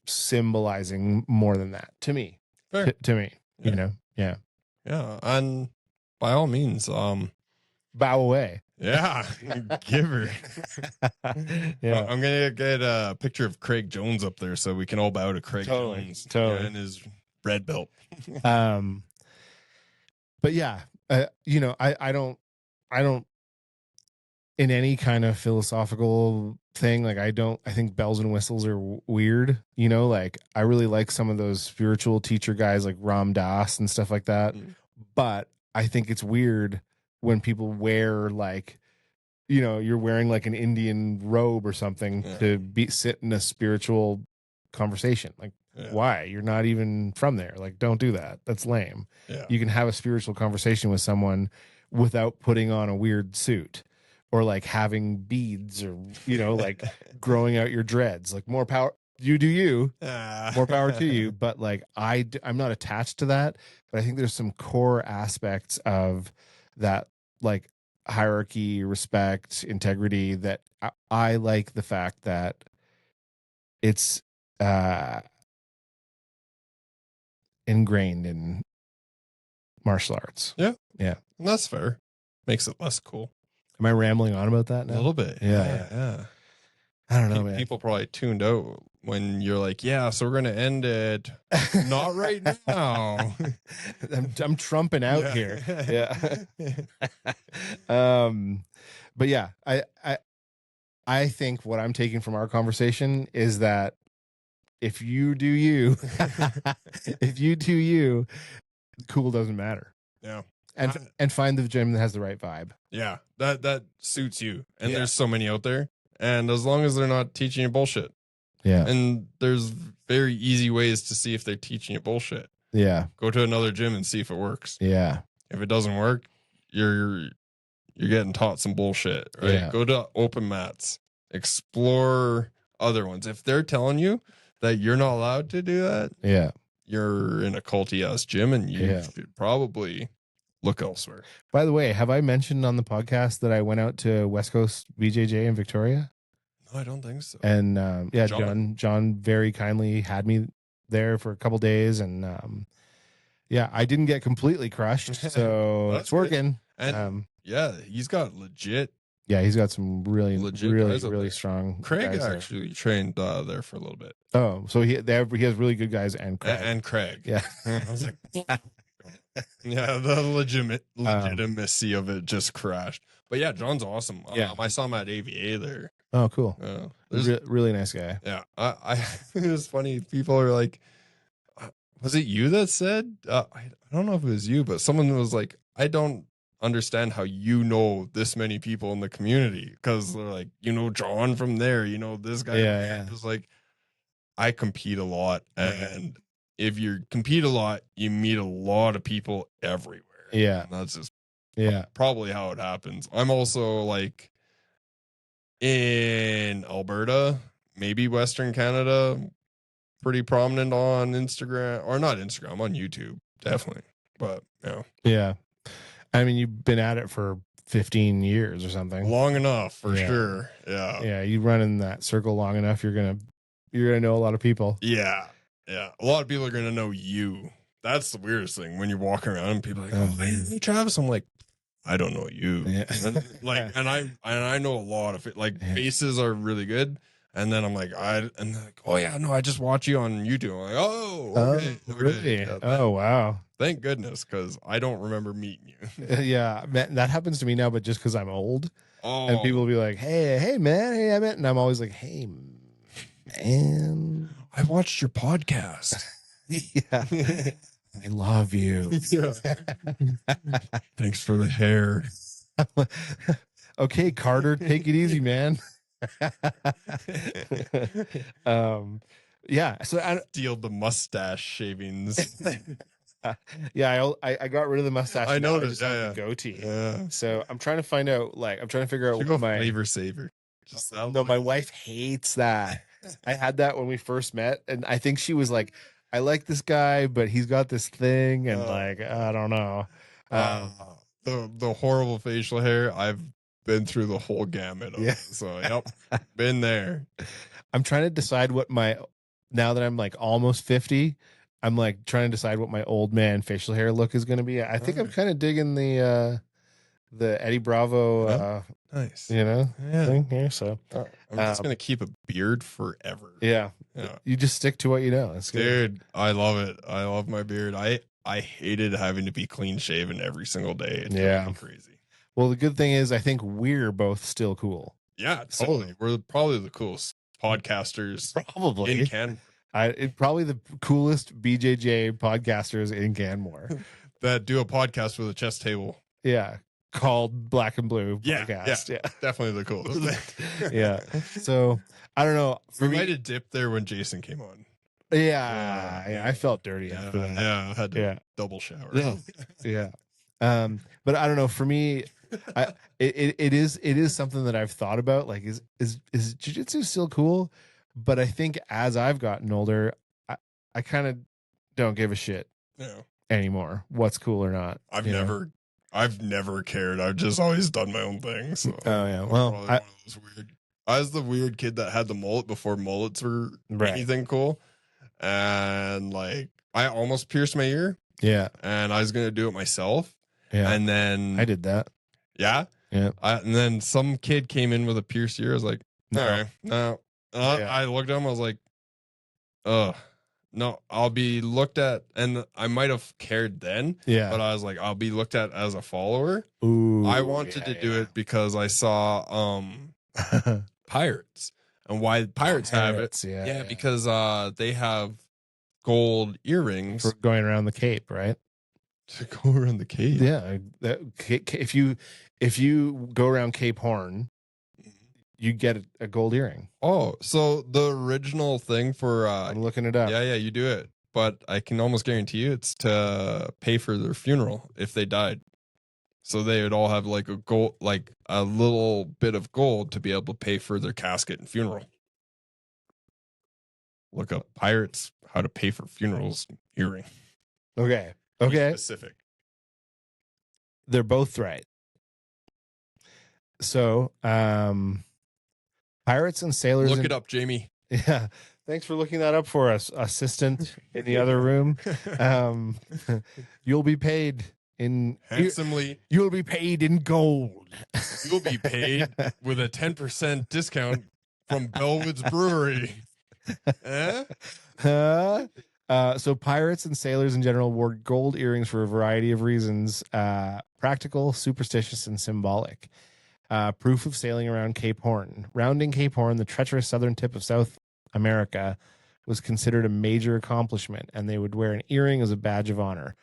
symbolizing more than that to me. Fair. To me, yeah. And by all means, bow away. Yeah, give her. Yeah, I'm gonna get a picture of Craig Jones up there so we can all bow to Craig Jones. Totally. And his red belt. But yeah, I don't in any kind of philosophical thing, like I think bells and whistles are weird, like I really like some of those spiritual teacher guys like Ram Dass and stuff like that. But I think it's weird when people wear like, you're wearing like an Indian robe or something to sit in a spiritual conversation. Like, why? You're not even from there. Like, don't do that. That's lame. You can have a spiritual conversation with someone without putting on a weird suit or like having beads or, like growing out your dreads. Like, more power. You do you. More power to you. But like, I'm not attached to that. But I think there's some core aspects of that, like hierarchy, respect, integrity, that I like the fact that it's ingrained in martial arts. Yeah. That's fair. Makes it less cool. Am I rambling on about that now? A little bit. Yeah. I don't know, man. People probably tuned out when you're like, yeah, so we're going to end it. Not right now. I'm trumping out here. Yeah. But yeah, I think what I'm taking from our conversation is that if you do you, if you do you, cool doesn't matter. Yeah. And find the gym that has the right vibe. Yeah. That suits you. And Yeah. there's so many out there. And as long as they're not teaching you bullshit. Yeah. And there's very easy ways to see if they're teaching you bullshit. Yeah. Go to another gym and see if it works. Yeah. If it doesn't work, you're getting taught some bullshit, right? Yeah. Go to open mats, explore other ones. If they're telling you that you're not allowed to do that, Yeah. you're in a culty ass gym and you Yeah. should probably look elsewhere. By the way, have I mentioned on the podcast that I went out to West Coast BJJ in Victoria? No, I don't think so. And yeah, John. John very kindly had me there for a couple days, and yeah, I didn't get completely crushed, so That's it's working. And yeah, he's got legit. Yeah, he's got some really Legit really guys out really there. strong. Craig guys actually trained there for a little bit. Oh, so he has really good guys and Craig. And Craig. Yeah. I was like, yeah, the legitimacy of it just crashed. But yeah, John's awesome. Yeah. I saw him at AVA there. Oh, cool. Really nice guy. Yeah, I it was funny. People are like, was it you that said? I don't know if it was you, but someone was like, I don't understand how you know this many people in the community, because they're like, you know, John from there, you know, this guy. Yeah. It's like, I compete a lot, and if you compete a lot, you meet a lot of people everywhere. Yeah. And that's just probably how it happens. I'm also like in Alberta, maybe Western Canada, pretty prominent on Instagram, or not Instagram, on YouTube, definitely. But yeah. I mean, you've been at it for 15 years or something. Long enough for sure. Yeah. Yeah. You run in that circle long enough, you're gonna know a lot of people. Yeah. Yeah. A lot of people are gonna know you. That's the weirdest thing when you're walking around and people are like, oh, hey, Travis. I'm like, I don't know you. Yeah. And I know a lot of it. Like, faces are really good. And then I'm like, and they're like, oh yeah, no, I just watch you on YouTube. I'm like, oh, okay. Really? Yeah, Oh, wow. Thank goodness, because I don't remember meeting you. Yeah, man, that happens to me now, but just because I'm old. Oh, And people will be like, hey, man, hey, Emmett. And I'm always like, hey, man. I watched your podcast. Yeah. I love you. Yeah. Thanks for the hair. Okay, Carter, take it easy, man. Yeah. So I Steal the mustache shavings. yeah, I got rid of the mustache. I Now noticed. just have the goatee. Yeah. So I'm trying to figure out Should go what my flavor saver. Just no, my wife hates that. I had that when we first met, and I think she was like, I like this guy, but he's got this thing, and like, I don't know. The horrible facial hair. I've been through the whole gamut of it. So yep, been there. I'm trying to decide now that I'm like almost 50, I'm like trying to decide what my old man facial hair look is going to be. I think I'm kind of digging the Eddie Bravo, nice, thing here. So I'm just gonna keep a beard forever. Yeah. You just stick to what you know. It's good. Dude, I love it. I love my beard. I hated having to be clean shaven every single day. It drove me crazy. Well, the good thing is I think we're both still cool. Yeah, totally. We're probably the coolest podcasters probably in Canmore. Probably the coolest BJJ podcasters in Canmore that do a podcast with a chess table. Yeah, called Black and Blue podcast. Yeah, definitely the coolest. Yeah. So I don't know. We might have dipped there when Jason came on. Yeah, I felt dirty after that. Yeah, I had to double shower. Yeah. But I don't know. For me, it is something that I've thought about. Like, is jiu-jitsu still cool? But I think as I've gotten older, I kind of don't give a shit anymore. What's cool or not? I've never cared. I've just always done my own thing. So well, I was the weird kid that had the mullet before mullets were anything cool, and like I almost pierced my ear. Yeah, and I was gonna do it myself. Yeah, and then I did that. Yeah. And then some kid came in with a pierced ear. I was like, No. All right. No. Yeah. I looked at him. I was like, no, I'll be looked at. And I might have cared then, Yeah. but I was like, I'll be looked at as a follower. Ooh. I wanted to do it because I saw Pirates, and why Pirates have it. Pirates, yeah, Yeah, yeah. because they have gold earrings For going around the Cape, right? to go around the cave. Yeah. If you go around Cape Horn, you get a gold earring. Oh, so the original thing for I'm looking it up. yeah, you do it. But I can almost guarantee you it's to pay for their funeral if they died. So they would all have like a gold, like a little bit of gold to be able to pay for their casket and funeral. Look up pirates, how to pay for funerals earring. Okay. Be Okay. specific. They're both right. So, pirates and sailors. Look it up, Jamie. Yeah. Thanks for looking that up for us, assistant in the other room. You'll be paid in Handsomely. You'll be paid in gold. You'll be paid with a 10% discount from Bellwood's Brewery. Eh? So pirates and sailors in general wore gold earrings for a variety of reasons, practical, superstitious, and symbolic. Proof of sailing around Cape Horn. Rounding Cape Horn, the treacherous southern tip of South America, was considered a major accomplishment, and they would wear an earring as a badge of honor.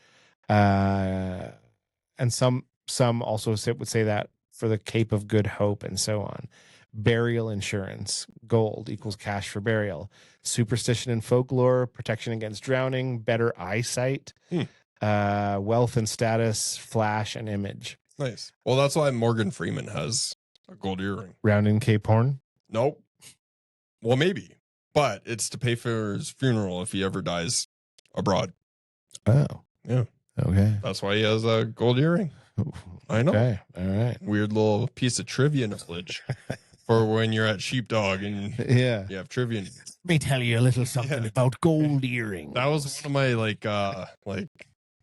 And some also would say that for the Cape of Good Hope and so on. Burial insurance, gold equals cash for burial. Superstition and folklore, protection against drowning, better eyesight, wealth and status, flash and image. Nice. Well, that's why Morgan Freeman has a gold earring. Rounding Cape Horn? Nope. Well, maybe, but it's to pay for his funeral if he ever dies abroad. Oh. Yeah. Okay. That's why he has a gold earring. I know. Okay. All right. Weird little piece of trivia knowledge for when you're at Sheepdog and Yeah. you have trivia. Let me tell you a little something about gold earrings. That was one of my like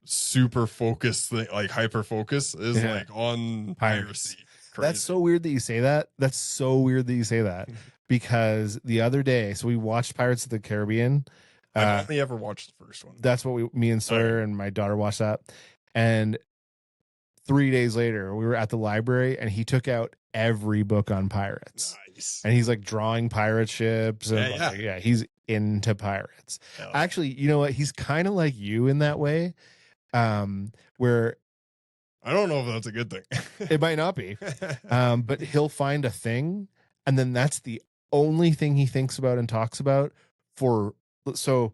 super focused thing, like hyper focus is like on piracy. Crazy. That's so weird that you say that. That's so weird that you say that because the other day, so we watched Pirates of the Caribbean. I've only ever watched the first one. That's what me and Sawyer and my daughter watched that. And 3 days later, we were at the library and he took out every book on pirates. Nice. And he's like drawing pirate ships. And yeah, he's into pirates. Hell. Actually, you know what? He's kind of like you in that way. Where I don't know if that's a good thing. it might not be. But he'll find a thing, and then that's the only thing he thinks about and talks about so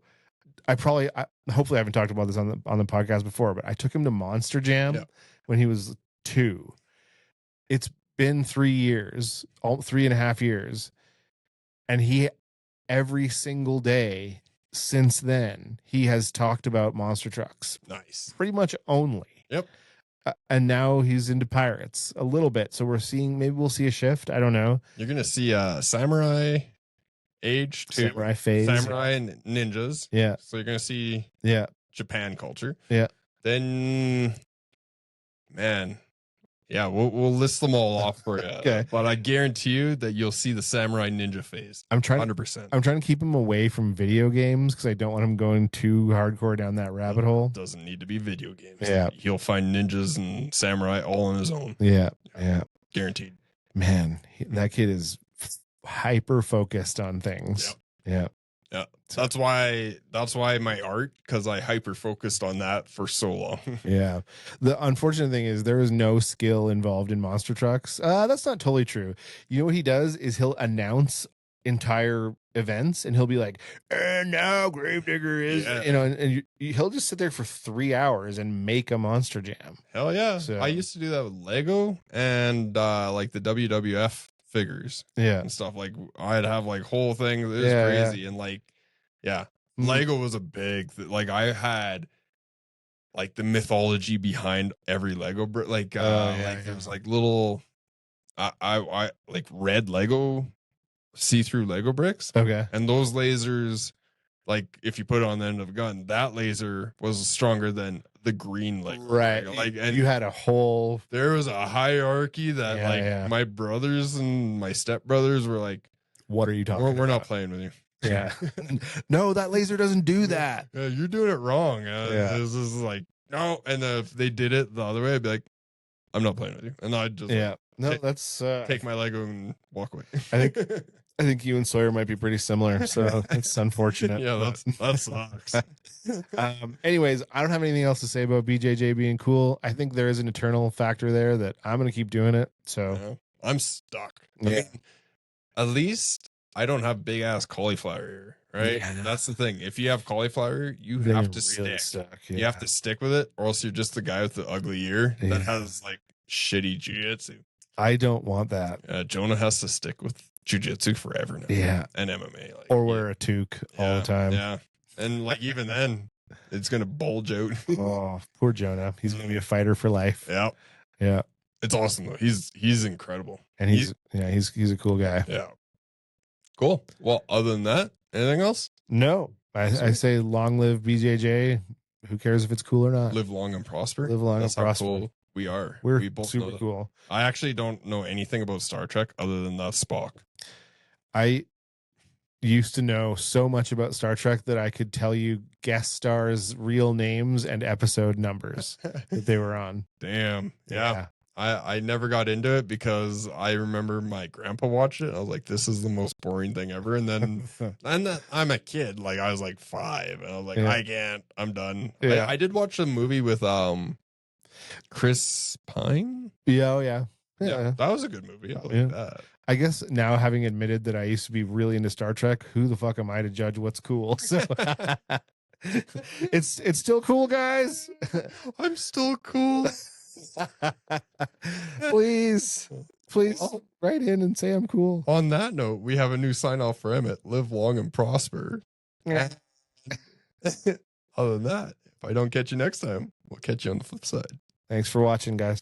hopefully I haven't talked about this on the podcast before, but I took him to Monster Jam when he was 2. It's been 3 years, 3.5 years, and he every single day since then he has talked about monster trucks. Nice. Pretty much only. Yep. And now he's into pirates a little bit. So maybe we'll see a shift. I don't know. You're going to see samurai age too. Samurai phase. Samurai and ninjas. Yeah. So you're going to see Japan culture. Yeah. Then, man, yeah, we'll list them all off for you. Okay. But I guarantee you that you'll see the samurai ninja phase. I'm trying 100%. I'm trying to keep him away from video games because I don't want him going too hardcore down that rabbit hole. Doesn't need to be video games. Yeah. He'll find ninjas and samurai all on his own. Yeah. Guaranteed. Man, that kid is hyper focused on things. Yeah. That's why my art, because I hyper focused on that for so long. Yeah. The unfortunate thing is there is no skill involved in monster trucks. That's not totally true. You know what he does is he'll announce entire events and he'll be like, and now Gravedigger is, and he'll just sit there for 3 hours and make a monster jam. Hell yeah. So, I used to do that with Lego and like the WWF figures and stuff. Like I'd have like whole thing. It was crazy. And like, Lego was a big like I had like the mythology behind every Lego brick. Like there was like little I like red Lego see-through Lego bricks. Okay. And those lasers, like if you put it on the end of a gun, that laser was stronger than the green Lego. Right. Like, and you had a whole there was a hierarchy that my brothers and my stepbrothers were like, what are you talking We're not about? playing with you. Yeah. No, that laser doesn't do that. Yeah, you're doing it wrong. Yeah. This is like, no. And if they did it the other way, I'd be like, I'm not playing with you. And I'd just Yeah. No, take- that's take my Lego and walk away. I think you and Sawyer might be pretty similar, so it's unfortunate. Yeah, but- that sucks. Anyways, I don't have anything else to say about BJJ being cool. I think there is an eternal factor there that I'm going to keep doing it. So Yeah, I'm stuck. I Yeah. mean, at least I don't have big ass cauliflower ear, right? Yeah. That's the thing. If you have cauliflower, you then have you're to really stick. stuck. You have to stick with it, or else you're just the guy with the ugly ear Yeah. that has like shitty jiu-jitsu. I don't want that. Jonah has to stick with jiu-jitsu forever now. Yeah. And MMA. Like, Or wear a toque all the time. Yeah. And like even then, it's gonna bulge out. Oh, poor Jonah. He's going to be a fighter for life. Yeah. Yeah. It's awesome though. He's incredible. And he's a cool guy. Yeah. Cool. Well, other than that, anything else? No, I say long live BJJ. Who cares if it's cool or not? Live long and prosper. Live long That's and how prosper. cool we are. We're we both super know that. cool. I actually don't know anything about Star Trek other than that Spock. I used to know so much about Star Trek that I could tell you guest stars' real names and episode numbers that they were on. Damn. Yeah. I never got into it because I remember my grandpa watched it. I was like, this is the most boring thing ever. And then I'm a kid. Like I was like 5 and I was like, Yeah. I can't, I'm done. Yeah. I did watch a movie with Chris Pine. Yeah, oh yeah. Yeah. That was a good movie. I like Yeah. that. I guess now, having admitted that I used to be really into Star Trek, who the fuck am I to judge what's cool? So it's still cool, guys. I'm still cool. Please write in and say I'm cool. On that note, we have a new sign off for Emmett. Live long and prosper. Other than that, if I don't catch you next time, we'll catch you on the flip side. Thanks for watching, guys.